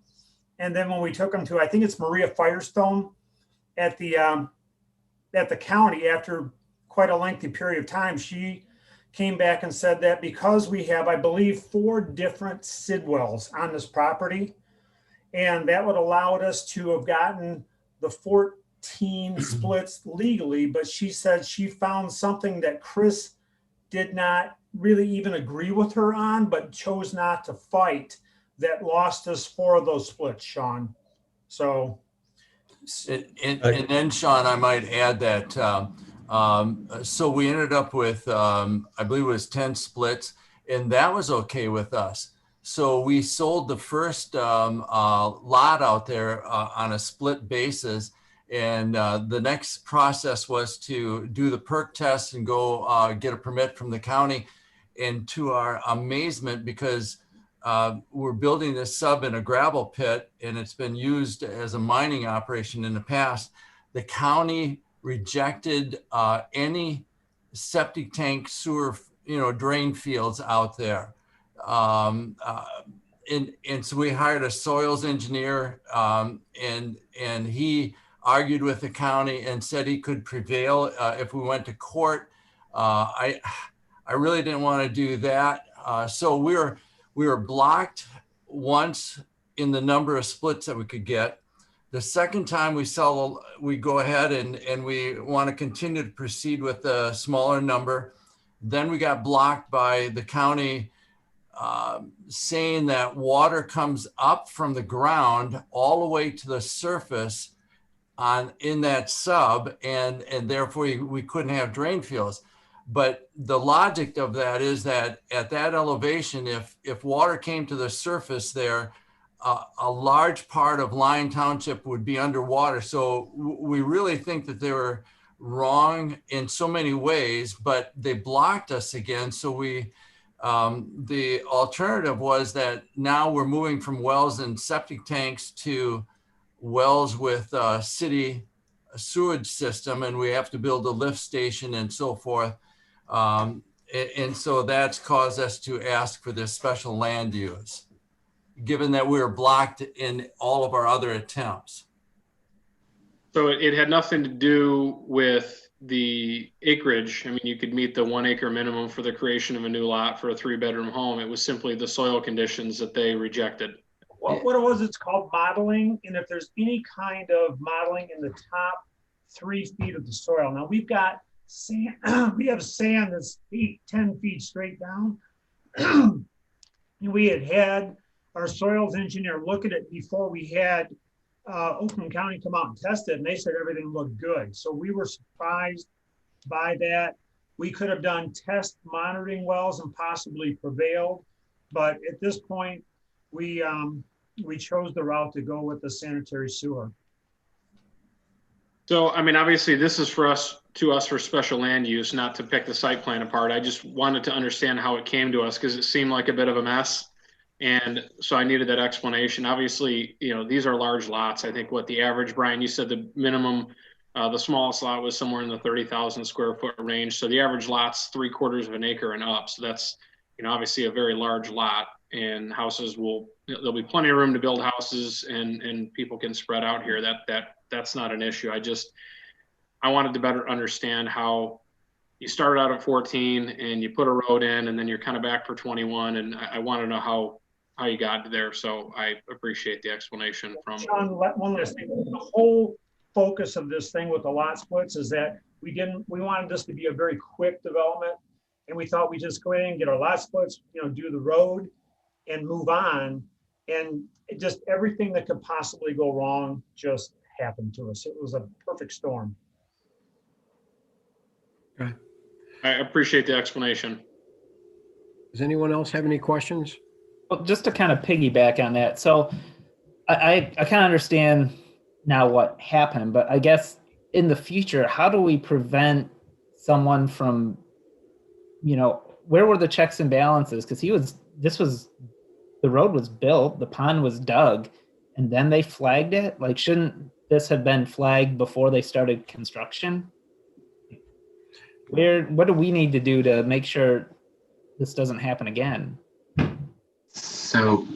And then when we took them to, I think it's Maria Firestone at the county, after quite a lengthy period of time, she came back and said that because we have, I believe, 4 different SID wells on this property, and that would allow us to have gotten the 14 splits legally, but she said she found something that Chris did not really even agree with her on, but chose not to fight, that lost us 4 of those splits, Sean. So. And then, Sean, I might add that, so we ended up with, I believe it was 10 splits, and that was okay with us. So we sold the first lot out there on a split basis. And the next process was to do the perk test and go get a permit from the county. And to our amazement, because we're building this sub in a gravel pit and it's been used as a mining operation in the past, the county rejected any septic tank, sewer, drain fields out there. And so we hired a soils engineer, and he argued with the county and said he could prevail if we went to court. I really didn't want to do that. So we were blocked once in the number of splits that we could get. The second time we go ahead and we want to continue to proceed with a smaller number. Then we got blocked by the county saying that water comes up from the ground all the way to the surface in that sub, and therefore we couldn't have drain fields. But the logic of that is that at that elevation, if water came to the surface there, a large part of Lyon Township would be underwater. So we really think that they were wrong in so many ways, but they blocked us again. So the alternative was that now we're moving from wells and septic tanks to wells with city sewage system, and we have to build a lift station and so forth. And so that's caused us to ask for this special land use, given that we were blocked in all of our other attempts. So it had nothing to do with the acreage. I mean, you could meet the 1 acre minimum for the creation of a new lot for a 3-bedroom home. It was simply the soil conditions that they rejected. What it was, it's called modeling. And if there's any kind of modeling in the top 3 feet of the soil. Now we've got sand, we have sand that's 10 feet straight down. And we had our soils engineer look at it before we had Oakland County come out and test it, and they said everything looked good. So we were surprised by that. We could have done test monitoring wells and possibly prevailed, but at this point, we chose the route to go with the sanitary sewer. So, I mean, obviously this is for us for special land use, not to pick the site plan apart. I just wanted to understand how it came to us because it seemed like a bit of a mess. And so I needed that explanation. Obviously, these are large lots. I think what the average, Brian, you said the minimum, the smallest lot was somewhere in the 30,000 square foot range. So the average lot's 3/4 of an acre and up. So that's, obviously a very large lot, and there'll be plenty of room to build houses and people can spread out here. That's not an issue. I wanted to better understand how you started out at 14 and you put a road in and then you're kind of back for 21. And I want to know how you got there. So I appreciate the explanation from Sean. One last thing. The whole focus of this thing with the lot splits is that we wanted this to be a very quick development. And we thought we just go in and get our lot splits, do the road and move on. And just everything that could possibly go wrong just happened to us. It was a perfect storm. Okay. I appreciate the explanation. Does anyone else have any questions? Well, just to kind of piggyback on that. So I kind of understand now what happened, but I guess in the future, how do we prevent someone from, where were the checks and balances? Because the road was built, the pond was dug, and then they flagged it? Like, shouldn't this have been flagged before they started construction? What do we need to do to make sure this doesn't happen again? So,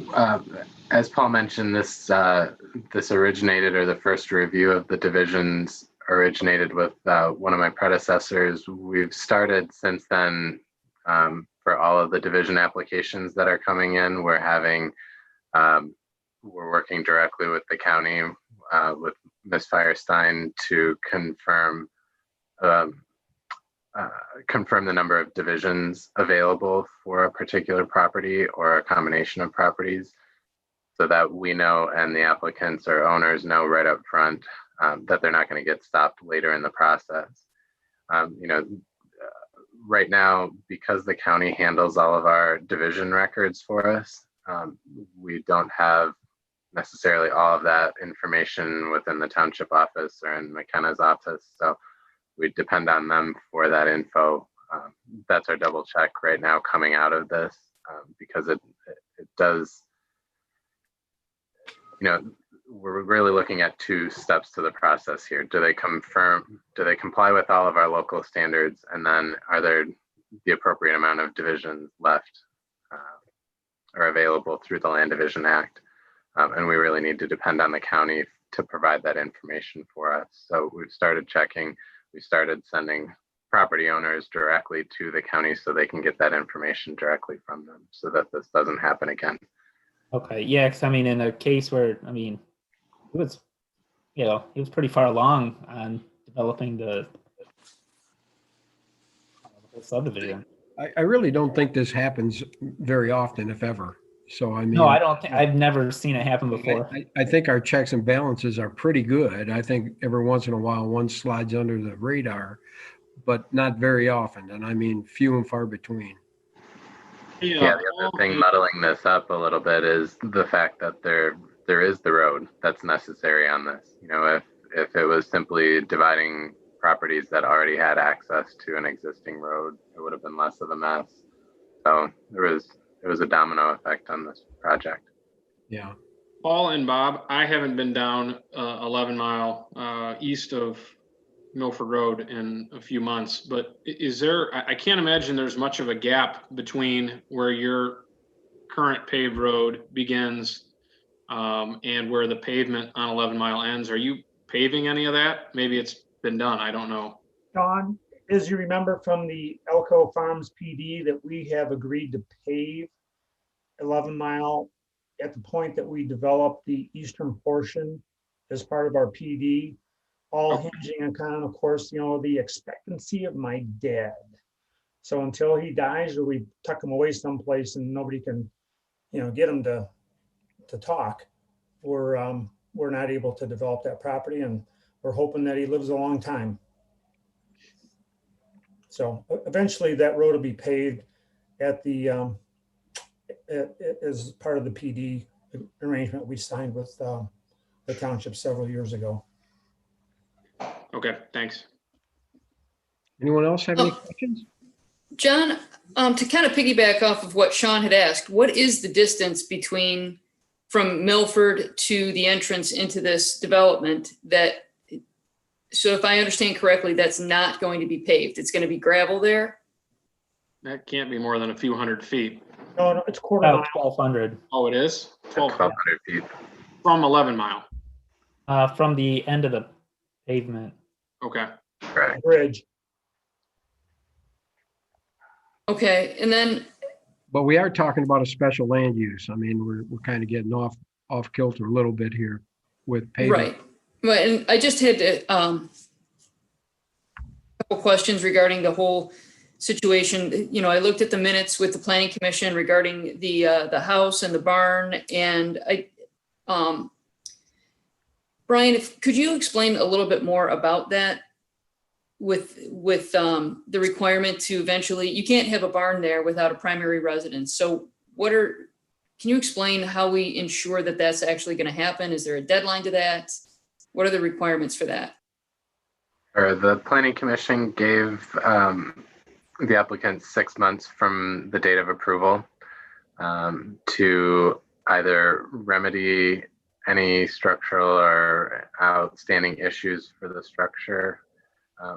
as Paul mentioned, this originated, or the first review of the divisions originated with one of my predecessors. We've started since then for all of the division applications that are coming in. We're working directly with the county, with Ms. Firestein, to confirm the number of divisions available for a particular property or a combination of properties, so that we know and the applicants or owners know right up front that they're not going to get stopped later in the process. Right now, because the county handles all of our division records for us, we don't have necessarily all of that information within the township office or in McKenna's office. So we depend on them for that info. That's our double check right now coming out of this, because it does, we're really looking at two steps to the process here. Do they comply with all of our local standards? And then are there the appropriate amount of divisions left or available through the Land Division Act? And we really need to depend on the county to provide that information for us. So we've started checking. We started sending property owners directly to the county so they can get that information directly from them, so that this doesn't happen again. Okay, yeah, because I mean, in a case where, I mean, it was, he was pretty far along on developing the whole subdivision. I really don't think this happens very often, if ever. So, I mean. No, I don't think, I've never seen it happen before. I think our checks and balances are pretty good. I think every once in a while, one slides under the radar, but not very often. And I mean, few and far between. Yeah, the other thing muddling this up a little bit is the fact that there is the road that's necessary on this. If it was simply dividing properties that already had access to an existing road, it would have been less of a mess. So it was a domino effect on this project. Yeah. Paul and Bob, I haven't been down 11 Mile east of Milford Road in a few months, but I can't imagine there's much of a gap between where your current paved road begins and where the pavement on 11 Mile ends. Are you paving any of that? Maybe it's been done, I don't know. Sean, as you remember from the Elko Farms PD, that we have agreed to pave 11 Mile at the point that we develop the eastern portion as part of our PD, all hinging on kind of course, the expectancy of my dad. So until he dies, or we tuck him away someplace and nobody can, get him to talk, we're not able to develop that property, and we're hoping that he lives a long time. So eventually that road will be paved at the as part of the PD arrangement we signed with the township several years ago. Okay, thanks. Anyone else have any questions? John, to kind of piggyback off of what Sean had asked, what is the distance from Milford to the entrance into this development so if I understand correctly, that's not going to be paved. It's going to be gravel there? That can't be more than a few hundred feet. No, it's quarter About mile. 1,200. Oh, it is? 1,200 feet. From 11 Mile. From the end of the pavement. Okay. Right. Bridge. Okay, and then. But we are talking about a special land use. I mean, we're kind of getting off kilter a little bit here with pavement. Right, and I just had a couple questions regarding the whole situation. I looked at the minutes with the planning commission regarding the house and the barn, and Brian, could you explain a little bit more about that with the requirement to eventually, you can't have a barn there without a primary residence. So can you explain how we ensure that that's actually going to happen? Is there a deadline to that? What are the requirements for that? The Planning Commission gave the applicant 6 months from the date of approval to either remedy any structural or outstanding issues for the structure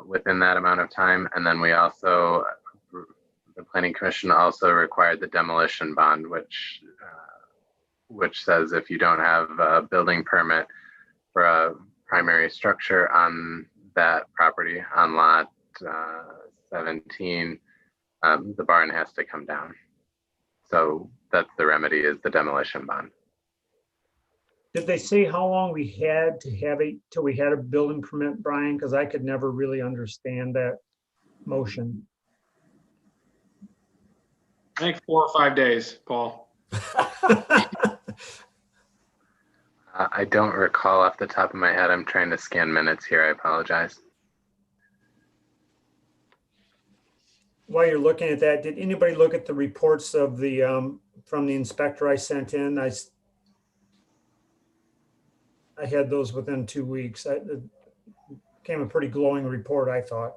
within that amount of time. And then we also, the Planning Commission also required the demolition bond, which says if you don't have a building permit for a primary structure on that property on lot 17, the barn has to come down. So that's the remedy, is the demolition bond. Did they say how long we had to have it till we had a building permit, Brian? Because I could never really understand that motion. I think 4 or 5 days, Paul. I don't recall off the top of my head. I'm trying to scan minutes here. I apologize. While you're looking at that, did anybody look at the reports of the from the inspector I sent in? I had those within 2 weeks. It came a pretty glowing report, I thought.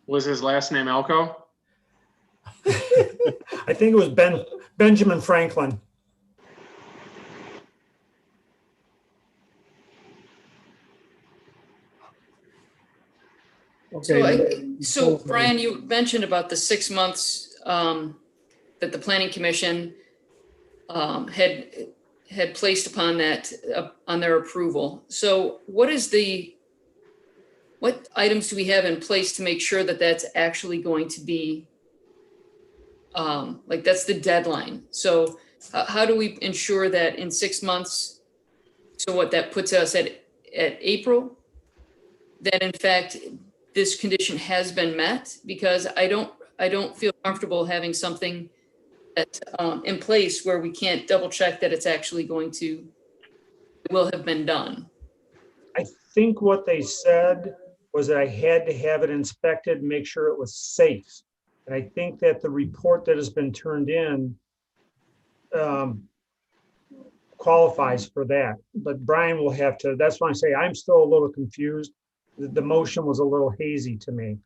Was his last name Elko? I think it was Benjamin Franklin. So Brian, you mentioned about the 6 months that the Planning Commission had placed upon that, on their approval. So what items do we have in place to make sure that that's actually going to be, like that's the deadline? So how do we ensure that in 6 months, so what that puts us at April, that in fact, this condition has been met? Because I don't feel comfortable having something that in place where we can't double check that it's actually will have been done. I think what they said was that I had to have it inspected, make sure it was safe. And I think that the report that has been turned in qualifies for that. But Brian will have to, that's why I say I'm still a little confused. The motion was a little hazy to me.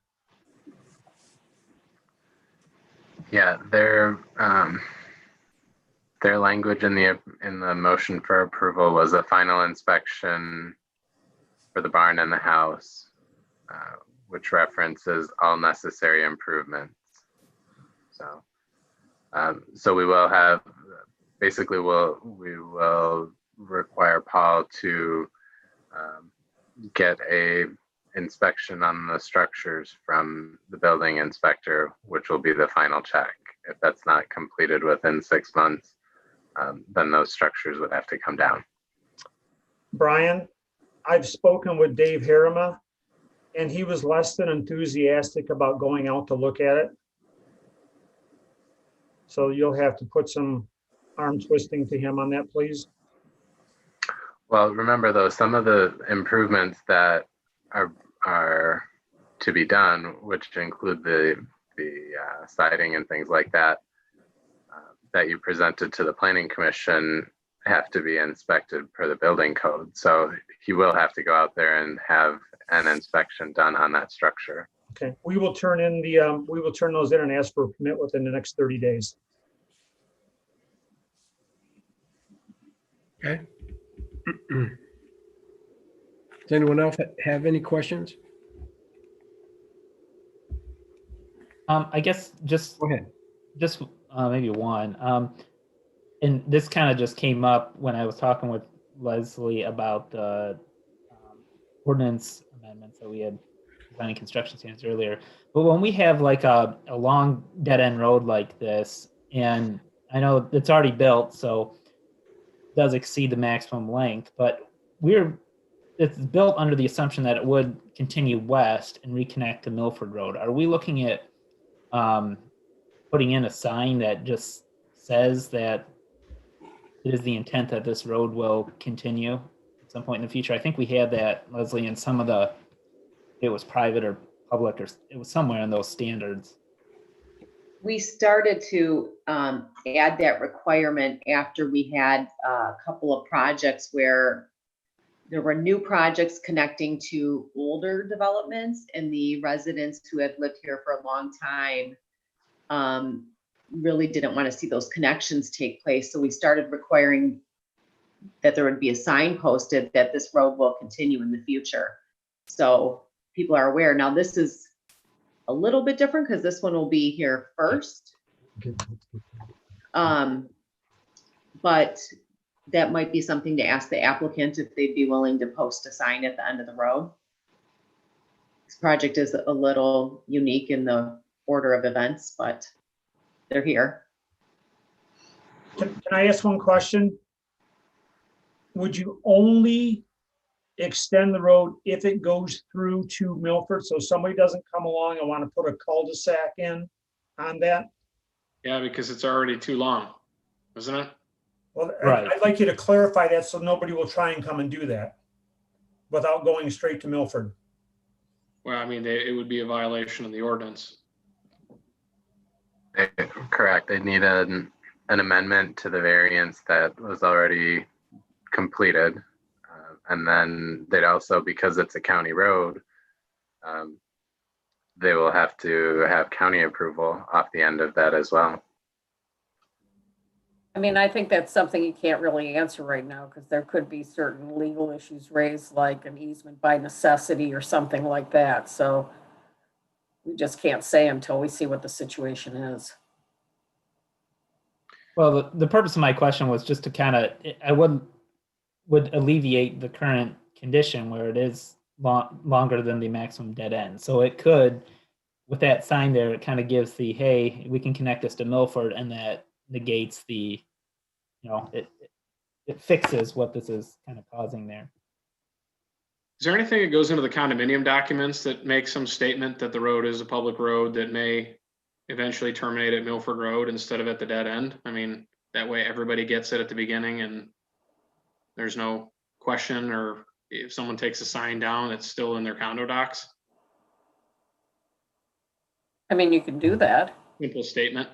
Yeah, their language in the motion for approval was a final inspection for the barn and the house, which references all necessary improvements. So we will have, basically we will require Paul to get a inspection on the structures from the building inspector, which will be the final check. If that's not completed within 6 months, then those structures would have to come down. Brian, I've spoken with Dave Harima, and he was less than enthusiastic about going out to look at it. So you'll have to put some arm twisting to him on that, please. Well, remember though, some of the improvements that are to be done, which include the siding and things like that, that you presented to the Planning Commission, have to be inspected per the building code. So he will have to go out there and have an inspection done on that structure. Okay, we will turn in we will turn those in and ask for a permit within the next 30 days. Okay. Does anyone else have any questions? I guess just go ahead. Just maybe one. And this kind of just came up when I was talking with Leslie about the ordinance amendments that we had designing construction standards earlier. But when we have like a long dead end road like this, and I know it's already built, so it does exceed the maximum length, but it's built under the assumption that it would continue west and reconnect to Milford Road. Are we looking at putting in a sign that just says that it is the intent that this road will continue at some point in the future? I think we had that, Leslie, in some of it was private or public, or it was somewhere in those standards. We started to add that requirement after we had a couple of projects where there were new projects connecting to older developments, and the residents who had lived here for a long time really didn't want to see those connections take place. So we started requiring that there would be a sign posted that this road will continue in the future. So people are aware. Now, this is a little bit different because this one will be here first. But that might be something to ask the applicant if they'd be willing to post a sign at the end of the road. This project is a little unique in the order of events, but they're here. Can I ask one question? Would you only extend the road if it goes through to Milford? So somebody doesn't come along and want to put a cul-de-sac in on that? Yeah, because it's already too long, isn't it? Well, Right. I'd like you to clarify that so nobody will try and come and do that without going straight to Milford. Well, I mean, it would be a violation of the ordinance. Correct. They need an amendment to the variance that was already completed. And then they'd also, because it's a county road, they will have to have county approval off the end of that as well. I mean, I think that's something you can't really answer right now because there could be certain legal issues raised, like an easement by necessity or something like that. So we just can't say until we see what the situation is. Well, the purpose of my question was just to kind of, I would alleviate the current condition where it is longer than the maximum dead end. So it could, with that sign there, it kind of gives the, hey, we can connect us to Milford, and that negates the, it fixes what this is kind of causing there. Is there anything that goes into the condominium documents that makes some statement that the road is a public road that may eventually terminate at Milford Road instead of at the dead end? I mean, that way everybody gets it at the beginning and there's no question, or if someone takes a sign down, it's still in their condo docs. I mean, you can do that. Simple statement.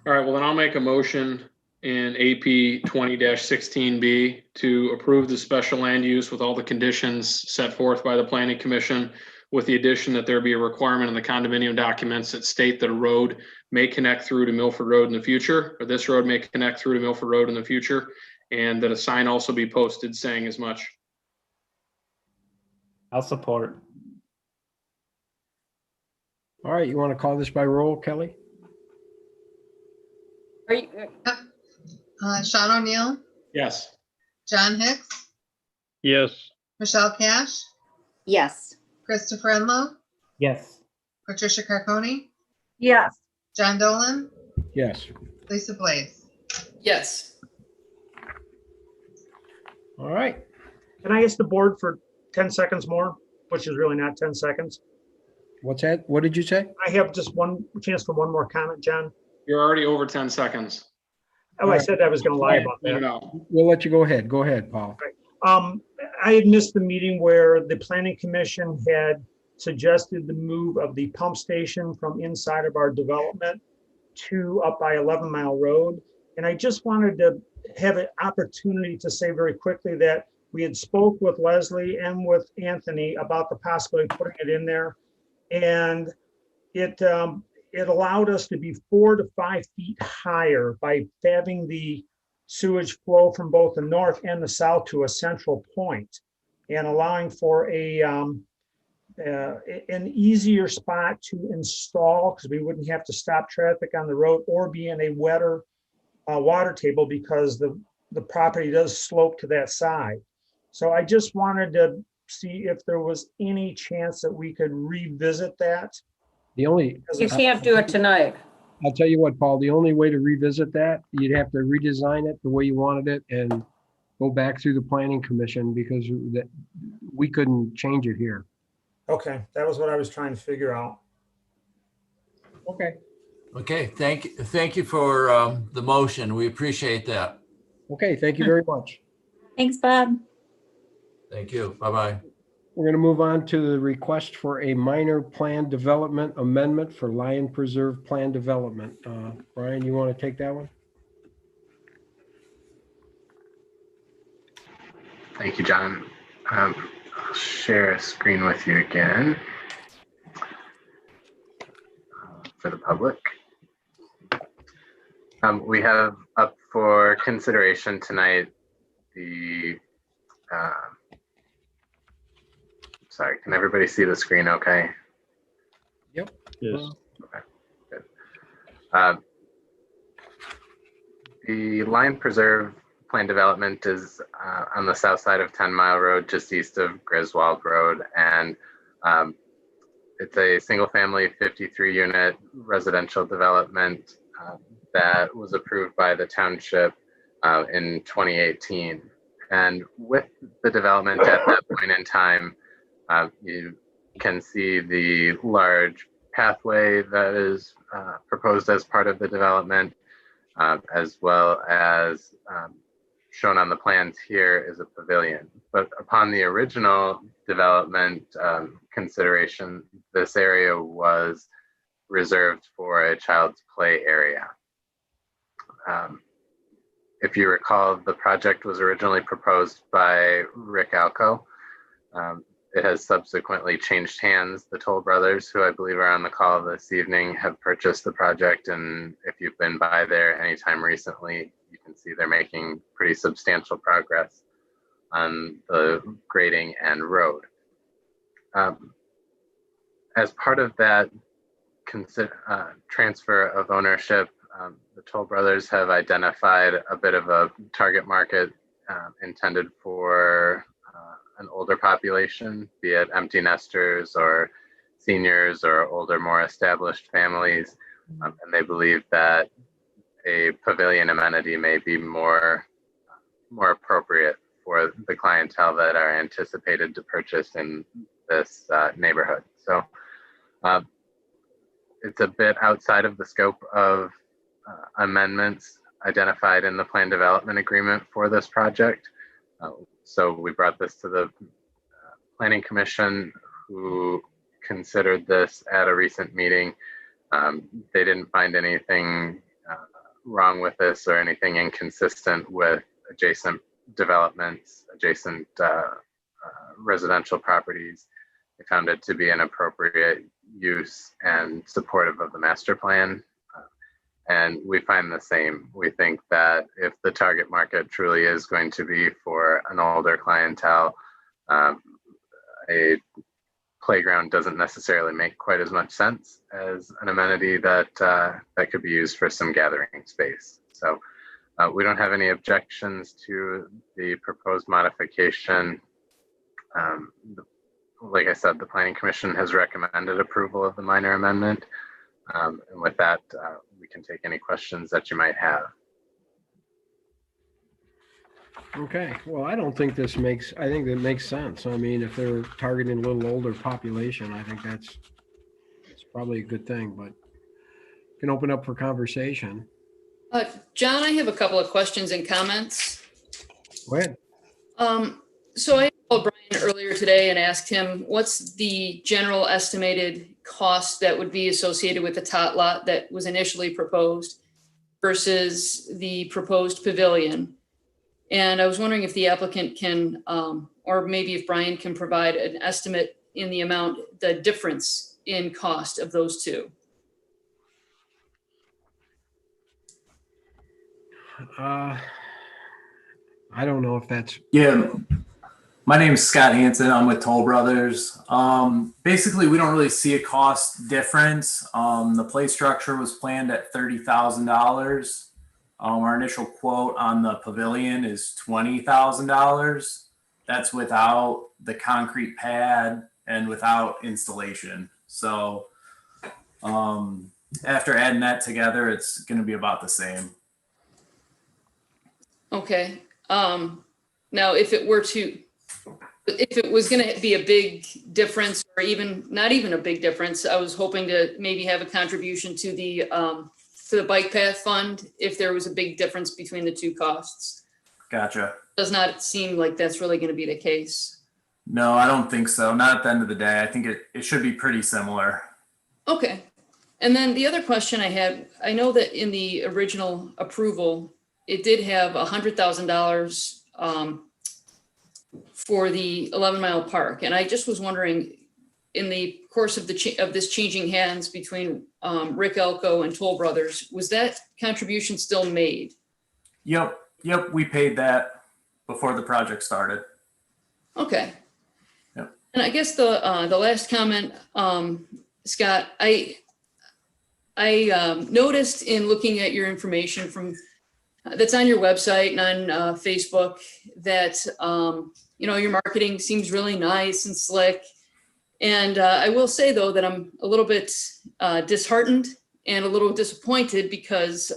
All right, well, then I'll make a motion in AP 20-16B to approve the special land use with all the conditions set forth by the Planning Commission, with the addition that there be a requirement in the condominium documents that state that a road may connect through to Milford Road in the future, or this road may connect through to Milford Road in the future, and that a sign also be posted saying as much. I'll support. All right, you want to call this by roll, Kelly? Are you, Sean O'Neill, Yes. John Hicks, Yes. Michelle Cash, Yes. Christopher Enlow, Yes. Patricia Carconi, Yes. John Dolan, Yes. Lisa Blaze. Yes. All right. Can I ask the board for 10 seconds more, which is really not 10 seconds? What's that? What did you say? I have just one chance for one more comment, John. You're already over 10 seconds. Oh, I said I was going to lie about that. No. We'll let you go ahead. Go ahead, Paul. I had missed the meeting where the Planning Commission had suggested the move of the pump station from inside of our development to up by 11 Mile Road. And I just wanted to have an opportunity to say very quickly that we had spoke with Leslie and with Anthony about the possibility of putting it in there. And it allowed us to be 4 to 5 feet higher by having the sewage flow from both the north and the south to a central point, and allowing for an easier spot to install, because we wouldn't have to stop traffic on the road or be in a wetter water table, because the property does slope to that side. So I just wanted to see if there was any chance that we could revisit that. you can't do it tonight. I'll tell you what, Paul, the only way to revisit that, you'd have to redesign it the way you wanted it and go back through the Planning Commission, because we couldn't change it here. Okay, that was what I was trying to figure out. Okay. Okay, thank you for the motion. We appreciate that. Okay, thank you very much. Thanks, Bob. Thank you. Bye-bye. We're going to move on to the request for a minor plan development amendment for Lion Preserve Plan Development. Brian, you want to take that one? Thank you, John. I'll share a screen with you again for the public. We have up for consideration tonight the, sorry, can everybody see the screen okay? Yep. Yes. Okay, good. The Line Preserve plan development is on the south side of 10 Mile Road, just east of Griswold Road. And it's a single family 53 unit residential development that was approved by the township in 2018. And with the development at that point in time, you can see the large pathway that is proposed as part of the development, as well as shown on the plans here is a pavilion. But upon the original development consideration, this area was reserved for a child's play area. If you recall, the project was originally proposed by Rick Alco. It has subsequently changed hands. The Toll brothers, who I believe are on the call this evening, have purchased the project. And if you've been by there anytime recently, you can see they're making pretty substantial progress on the grading and road. As part of that transfer of ownership, the Toll brothers have identified a bit of a target market intended for an older population, be it empty nesters or seniors or older, more established families. And they believe that a pavilion amenity may be more appropriate for the clientele that are anticipated to purchase in this neighborhood. So it's a bit outside of the scope of amendments identified in the plan development agreement for this project. So we brought this to the Planning Commission, who considered this at a recent meeting. They didn't find anything wrong with this or anything inconsistent with adjacent developments, adjacent residential properties. They found it to be an appropriate use and supportive of the master plan. And we find the same. We think that if the target market truly is going to be for an older clientele, a playground doesn't necessarily make quite as much sense as an amenity that that could be used for some gathering space. So we don't have any objections to the proposed modification. Like I said, the Planning Commission has recommended approval of the minor amendment. And with that, we can take any questions that you might have. Okay, well, I don't think I think that makes sense. I mean, if they're targeting a little older population, I think it's probably a good thing, but you can open up for conversation. John, I have a couple of questions and comments. Go ahead. So I called Brian earlier today and asked him, what's the general estimated cost that would be associated with the tot lot that was initially proposed versus the proposed pavilion? And I was wondering if the applicant can, or maybe if Brian can provide an estimate in the amount, the difference in cost of those two. I don't know if that's. Yeah, my name is Scott Hansen. I'm with Toll Brothers. Basically, we don't really see a cost difference. The play structure was planned at $30,000. Our initial quote on the pavilion is $20,000. That's without the concrete pad and without installation. So after adding that together, it's going to be about the same. Okay. Now, if it was going to be a big difference, or even not even a big difference, I was hoping to maybe have a contribution to the bike path fund if there was a big difference between the two costs. Gotcha. Does not seem like that's really going to be the case. No, I don't think so. Not at the end of the day. I think it should be pretty similar. Okay. And then the other question I had, I know that in the original approval, it did have $100,000 for the 11 Mile Park. And I just was wondering, in the course of this changing hands between Rick Elko and Toll Brothers, was that contribution still made? Yep, we paid that before the project started. Okay. Yep. And I guess the last comment, Scott, I noticed in looking at your information from that's on your website and on Facebook that your marketing seems really nice and slick. And I will say though that I'm a little bit disheartened and a little disappointed because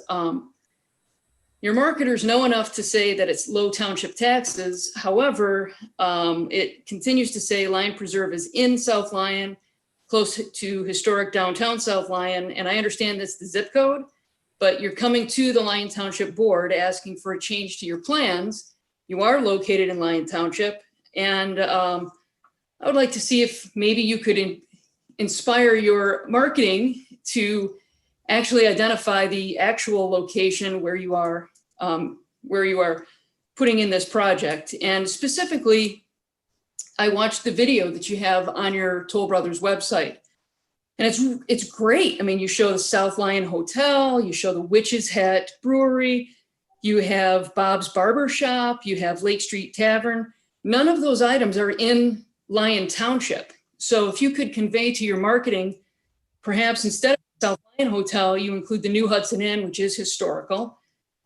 your marketers know enough to say that it's low township taxes. However, it continues to say Lion Preserve is in South Lyon, close to historic downtown South Lyon. And I understand that's the zip code, but you're coming to the Lyon Township Board asking for a change to your plans. You are located in Lyon Township. And I would like to see if maybe you could inspire your marketing to actually identify the actual location where you are putting in this project. And specifically, I watched the video that you have on your Toll Brothers website. And it's great. I mean, you show the South Lyon Hotel, you show the Witch's Hat Brewery, you have Bob's Barber Shop, you have Lake Street Tavern. None of those items are in Lyon Township. So if you could convey to your marketing, perhaps instead of South Lyon Hotel, you include the New Hudson Inn, which is historical.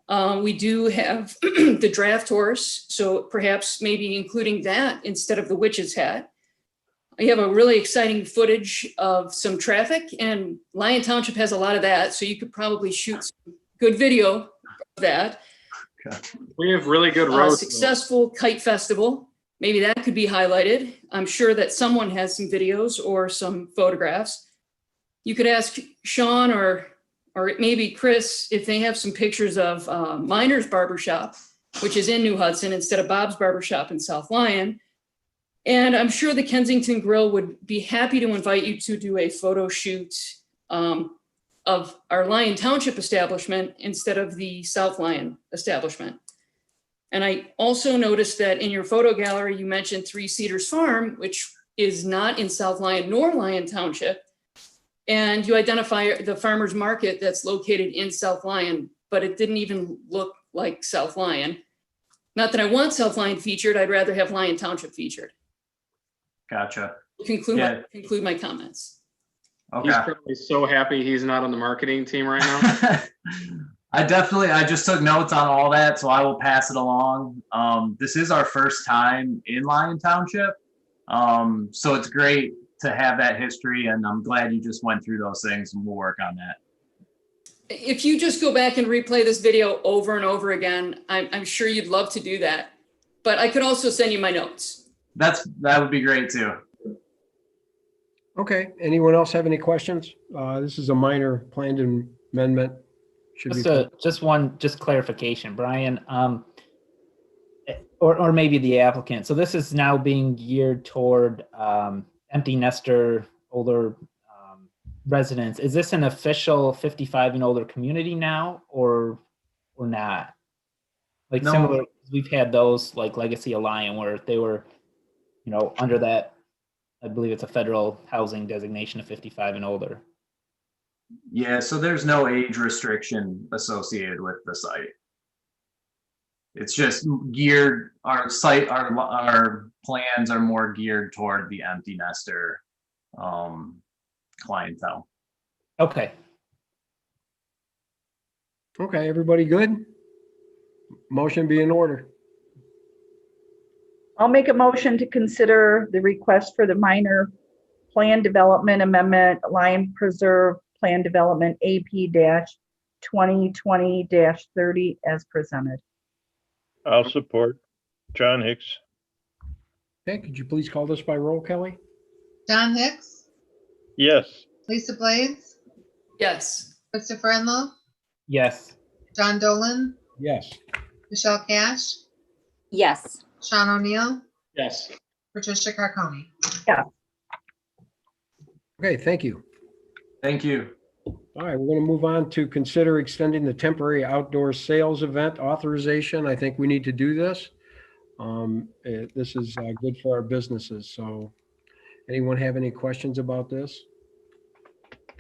We do have the Draft Horse, so perhaps maybe including that instead of the Witch's Hat. You have a really exciting footage of some traffic, and Lyon Township has a lot of that, so you could probably shoot some good video of that. Okay. We have really good roads. Successful kite festival, maybe that could be highlighted. I'm sure that someone has some videos or some photographs. You could ask Sean or maybe Chris if they have some pictures of Miner's Barbershop, which is in New Hudson instead of Bob's Barbershop in South Lyon. And I'm sure the Kensington Grill would be happy to invite you to do a photo shoot of our Lyon Township establishment instead of the South Lyon establishment. And I also noticed that in your photo gallery, you mentioned Three Cedars Farm, which is not in South Lyon nor Lyon Township. And you identify the farmer's market that's located in South Lyon, but it didn't even look like South Lyon. Not that I want South Lyon featured, I'd rather have Lyon Township featured. Gotcha. Conclude my comments. Okay. He's probably so happy he's not on the marketing team right now. I just took notes on all that, so I will pass it along. This is our first time in Lyon Township. So it's great to have that history, and I'm glad you just went through those things, and we'll work on that. If you just go back and replay this video over and over again, I'm sure you'd love to do that, but I could also send you my notes. That would be great too. Okay, anyone else have any questions? This is a minor planned amendment. Just clarification, Brian, or maybe the applicant. So this is now being geared toward empty nester, older residents. Is this an official 55 and older community now, or not? Like No. Similar, we've had those like Legacy of Lyon where they were, under that, I believe it's a federal housing designation of 55 and older. Yeah, so there's no age restriction associated with the site. It's just geared, our plans are more geared toward the empty nester clientele. Okay. Okay, everybody good? Motion be in order. I'll make a motion to consider the request for the minor plan development amendment, Lyon Preserve Plan Development AP-2020-30 as presented. I'll support. John Hicks. Okay, could you please call this by roll, Kelly? John Hicks, Yes. Lisa Blades, Yes. Christopher Enlow, Yes. John Dolan, Yes. Michelle Cash, Yes. Sean O'Neill, Yes. Patricia Carconi. Yeah. Okay, thank you. Thank you. All right, we're going to move on to consider extending the temporary outdoor sales event authorization. I think we need to do this. This is good for our businesses. So Anyone have any questions about this?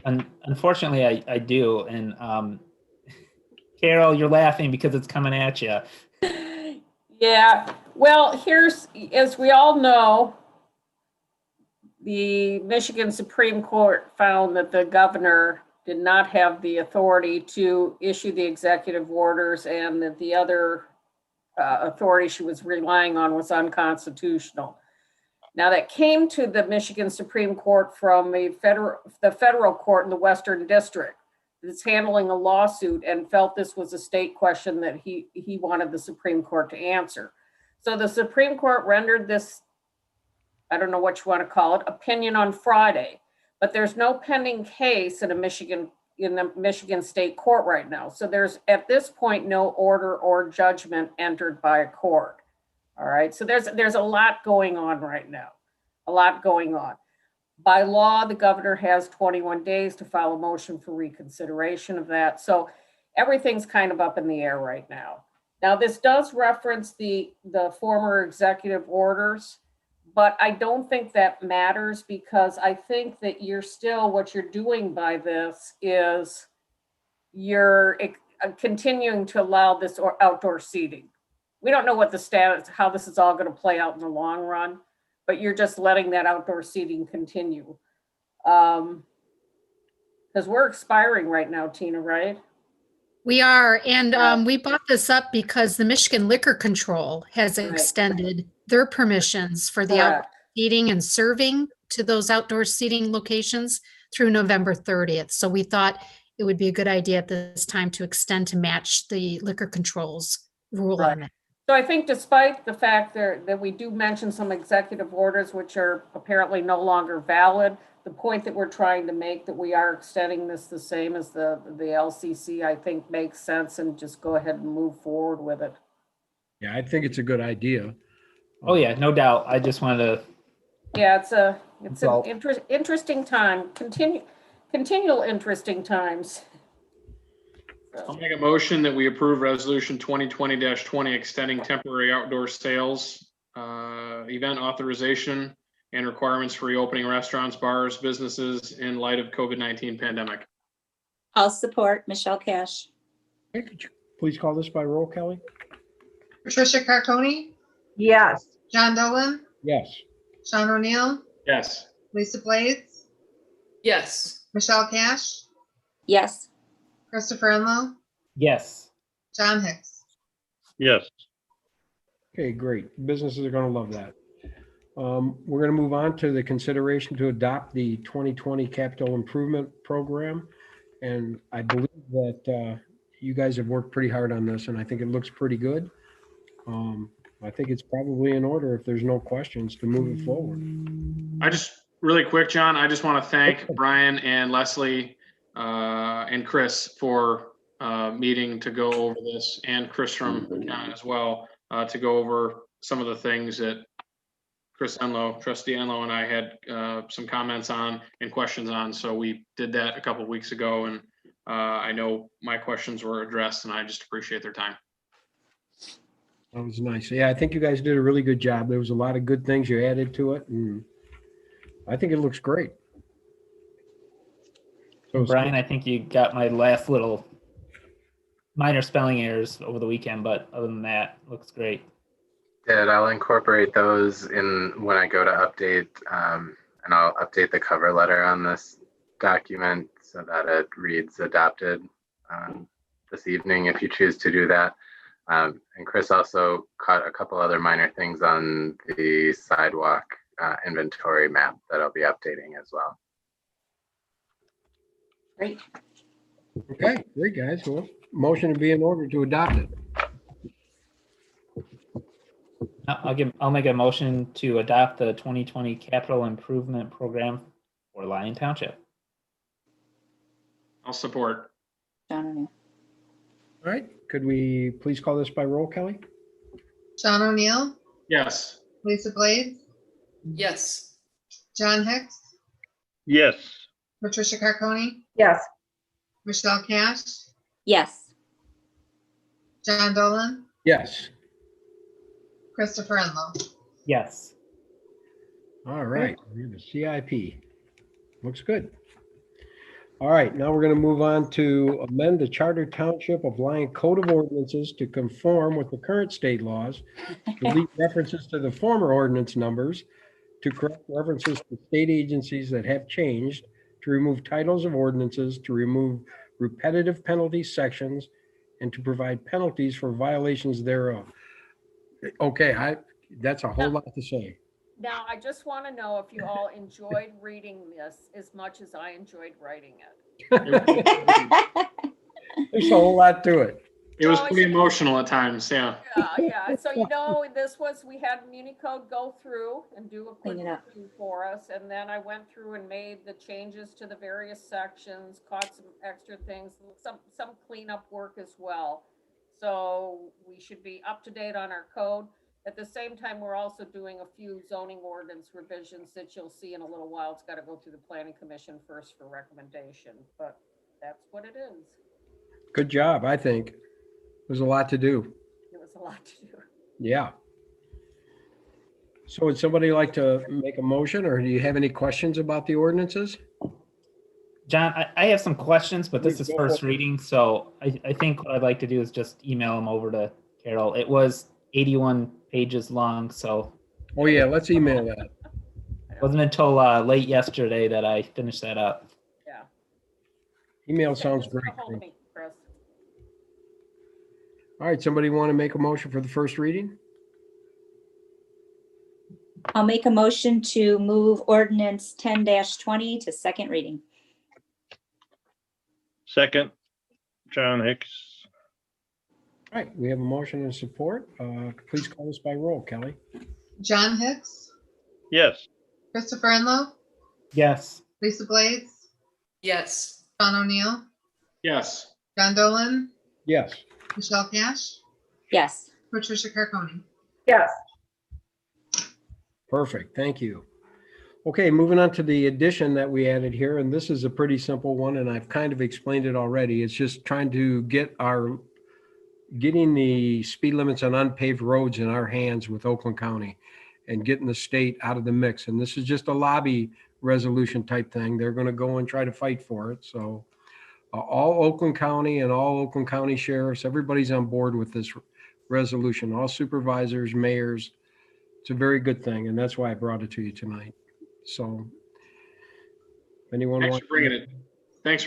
Unfortunately, I do. And Carol, you're laughing because it's coming at you. Yeah, well, here's, as we all know, the Michigan Supreme Court found that the governor did not have the authority to issue the executive orders, and that the other authority she was relying on was unconstitutional. Now, that came to the Michigan Supreme Court from the federal court in the Western District that's handling a lawsuit, and felt this was a state question that he wanted the Supreme Court to answer. So the Supreme Court rendered this, I don't know what you want to call it, opinion on Friday, but there's no pending case in the Michigan State Court right now. So there's, at this point, no order or judgment entered by a court. All right, so there's a lot going on right now, a lot going on. By law, the governor has 21 days to file a motion for reconsideration of that. So everything's kind of up in the air right now. Now, this does reference the former executive orders, but I don't think that matters, because I think that you're still, what you're doing by this is you're continuing to allow this outdoor seating. We don't know what the status, how this is all going to play out in the long run, but you're just letting that outdoor seating continue. Because we're expiring right now, Tina, right? We are, and we brought this up because the Michigan Liquor Control has extended their permissions for the outdoor eating and serving to those outdoor seating locations through November 30th. So we thought it would be a good idea at this time to extend to match the Liquor Control's rule on it. So I think, despite the fact that we do mention some executive orders which are apparently no longer valid, the point that we're trying to make, that we are extending this the same as the LCC, I think makes sense, and just go ahead and move forward with it. Yeah, I think it's a good idea. Oh yeah, no doubt. I just wanted to. Yeah, it's an interesting time. Continual interesting times. I'll make a motion that we approve resolution 2020-20 extending temporary outdoor sales, event authorization and requirements for reopening restaurants, bars, businesses in light of COVID-19 pandemic. I'll support Michelle Cash. Hey, could you please call this by roll, Kelly? Patricia Carconi, Yes. John Dolan, Yes. Sean O'Neill, Yes. Lisa Blades, Yes. Michelle Cash, Yes. Christopher Enlow, Yes. John Hicks. Yes. Okay, great. Businesses are going to love that. We're going to move on to the consideration to adopt the 2020 capital improvement program. And I believe that you guys have worked pretty hard on this, and I think it looks pretty good. I think it's probably in order, if there's no questions, to move it forward. I just, really quick, John, I just want to thank Brian and Leslie and Chris for meeting to go over this, and Chris from John as well, to go over some of the things that Trustee Enlow and I had some comments on and questions on. So we did that a couple of weeks ago, and I know my questions were addressed, and I just appreciate their time. That was nice. Yeah, I think you guys did a really good job. There was a lot of good things you added to it, and I think it looks great. So, Brian, I think you got my last little minor spelling errors over the weekend, but other than that, looks great. I'll incorporate those in when I go to update, and I'll update the cover letter on this document so that it reads adopted this evening, if you choose to do that. And Chris also caught a couple other minor things on the sidewalk inventory map that I'll be updating as well. Great. Okay, great, guys. Well, motion to be in order to adopt it. I'll make a motion to adopt the 2020 capital improvement program for Lyon Township. I'll support. John O'Neill. All right, could we please call this by roll, Kelly? Sean O'Neill, Yes. Lisa Blades, Yes. John Hicks, Yes. Patricia Carconi, Yes. Michelle Cash, Yes. John Dolan, Yes. Christopher Enlow. Yes. All right, we have a CIP. Looks good. All right, now we're going to move on to amend the Charter Township of Lyon Code of Ordinances to conform with the current state laws, delete references to the former ordinance numbers, to correct references to state agencies that have changed, to remove titles of ordinances, to remove repetitive penalty sections, and to provide penalties for violations thereof. Okay, that's a whole lot to say. Now, I just want to know if you all enjoyed reading this as much as I enjoyed writing it. There's a whole lot to it. It was pretty emotional at times, yeah. Yeah. So, we had MuniCode go through and do a quick review for us. And then I went through and made the changes to the various sections, caught some extra things, some cleanup work as well. So we should be up to date on our code. At the same time, we're also doing a few zoning ordinance revisions that you'll see in a little while. It's got to go through the planning commission first for recommendation, but that's what it is. Good job, I think. There's a lot to do. It was a lot to do. Yeah. So would somebody like to make a motion, or do you have any questions about the ordinances? John, I have some questions, but this is first reading, so I think what I'd like to do is just email them over to Carol. It was 81 pages long, so. Oh yeah, let's email that. It wasn't until late yesterday that I finished that up. Yeah. Email sounds great. Me, Chris. All right, somebody want to make a motion for the first reading? I'll make a motion to move ordinance 10-20 to second reading. Second, John Hicks. All right, we have a motion and support. Please call us by roll, Kelly. John Hicks, Yes. Christopher Enlow, Yes. Lisa Blades, Yes. Sean O'Neill, Yes. John Dolan, Yes. Michelle Cash, Yes. Patricia Carconi. Yes. Perfect, thank you. Okay, moving on to the addition that we added here, and this is a pretty simple one, and I've kind of explained it already. It's just trying to getting the speed limits on unpaved roads in our hands with Oakland County and getting the state out of the mix. And this is just a lobby resolution type thing. They're going to go and try to fight for it. So all Oakland County and all Oakland County sheriffs, everybody's on board with this resolution, all supervisors, mayors. It's a very good thing, and that's why I brought it to you tonight. So anyone Thanks want for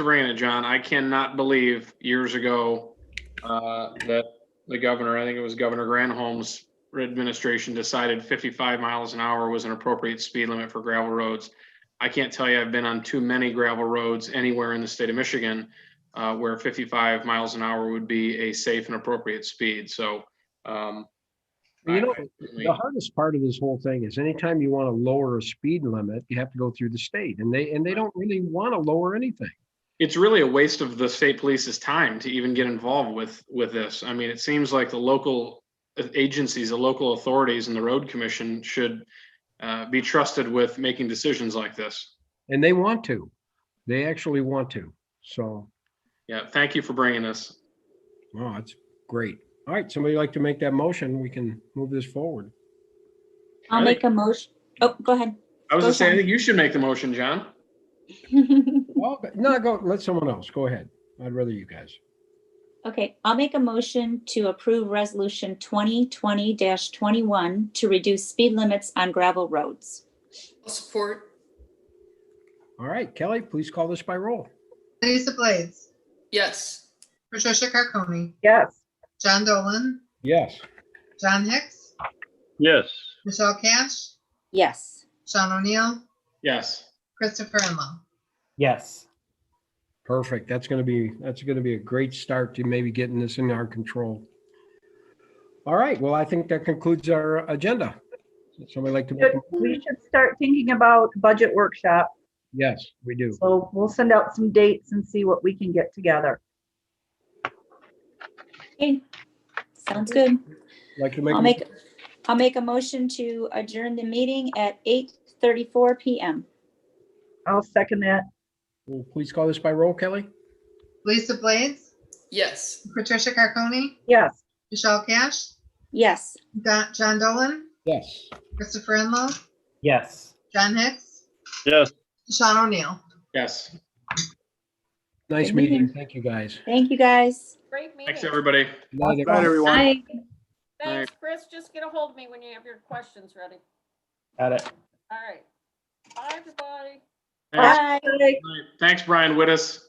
bringing it, John. I cannot believe years ago that the governor, I think it was Governor Granholm's administration, decided 55 miles an hour was an appropriate speed limit for gravel roads. I can't tell you I've been on too many gravel roads anywhere in the state of Michigan where 55 miles an hour would be a safe and appropriate speed. So, the hardest part of this whole thing is anytime you want to lower a speed limit, you have to go through the state, and they don't really want to lower anything. It's really a waste of the state police's time to even get involved with this. I mean, it seems like the local agencies, the local authorities, and the road commission should be trusted with making decisions like this. And they want to. They actually want to. So. Yeah, thank you for bringing this. Oh, that's great. All right, somebody like to make that motion? We can move this forward. I'll make a motion. Oh, go ahead. I was going to say, I think you should make the motion, John. Well, no, go. Let someone else. Go ahead. I'd rather you guys. Okay, I'll make a motion to approve resolution 2020-21 to reduce speed limits on gravel roads. I'll support. All right, Kelly, please call this by roll. Lisa Blades, Yes. Patricia Carconi, Yes. John Dolan, Yes. John Hicks, Yes. Michelle Cash, Yes. Sean O'Neill, Yes. Christopher Enlow. Yes. Perfect. That's going to be a great start to maybe getting this in our control. All right. Well, I think that concludes our agenda. Somebody like to make a motion? We should start thinking about budget workshop. Yes, we do. So we'll send out some dates and see what we can get together. Okay, sounds good. Like to make I'll make a motion to adjourn the meeting at 8:34 p.m. I'll second that. Well, please call this by roll, Kelly. Lisa Blades, Yes. Patricia Carconi, Yes. Michelle Cash, Yes. John Dolan, Yes. Christopher Enlow, Yes. John Hicks, Yes. Sean O'Neill. Yes. Nice Good meeting. meeting. Thank you, guys. Thank you, guys. Great meeting. Thanks, everybody. Good night, Good night, everyone. Bye. Thanks, Chris. Just get a hold of me when you have your questions ready. Got it. All right. Bye, everybody. Thanks. Bye. Thanks, Brian Wittes.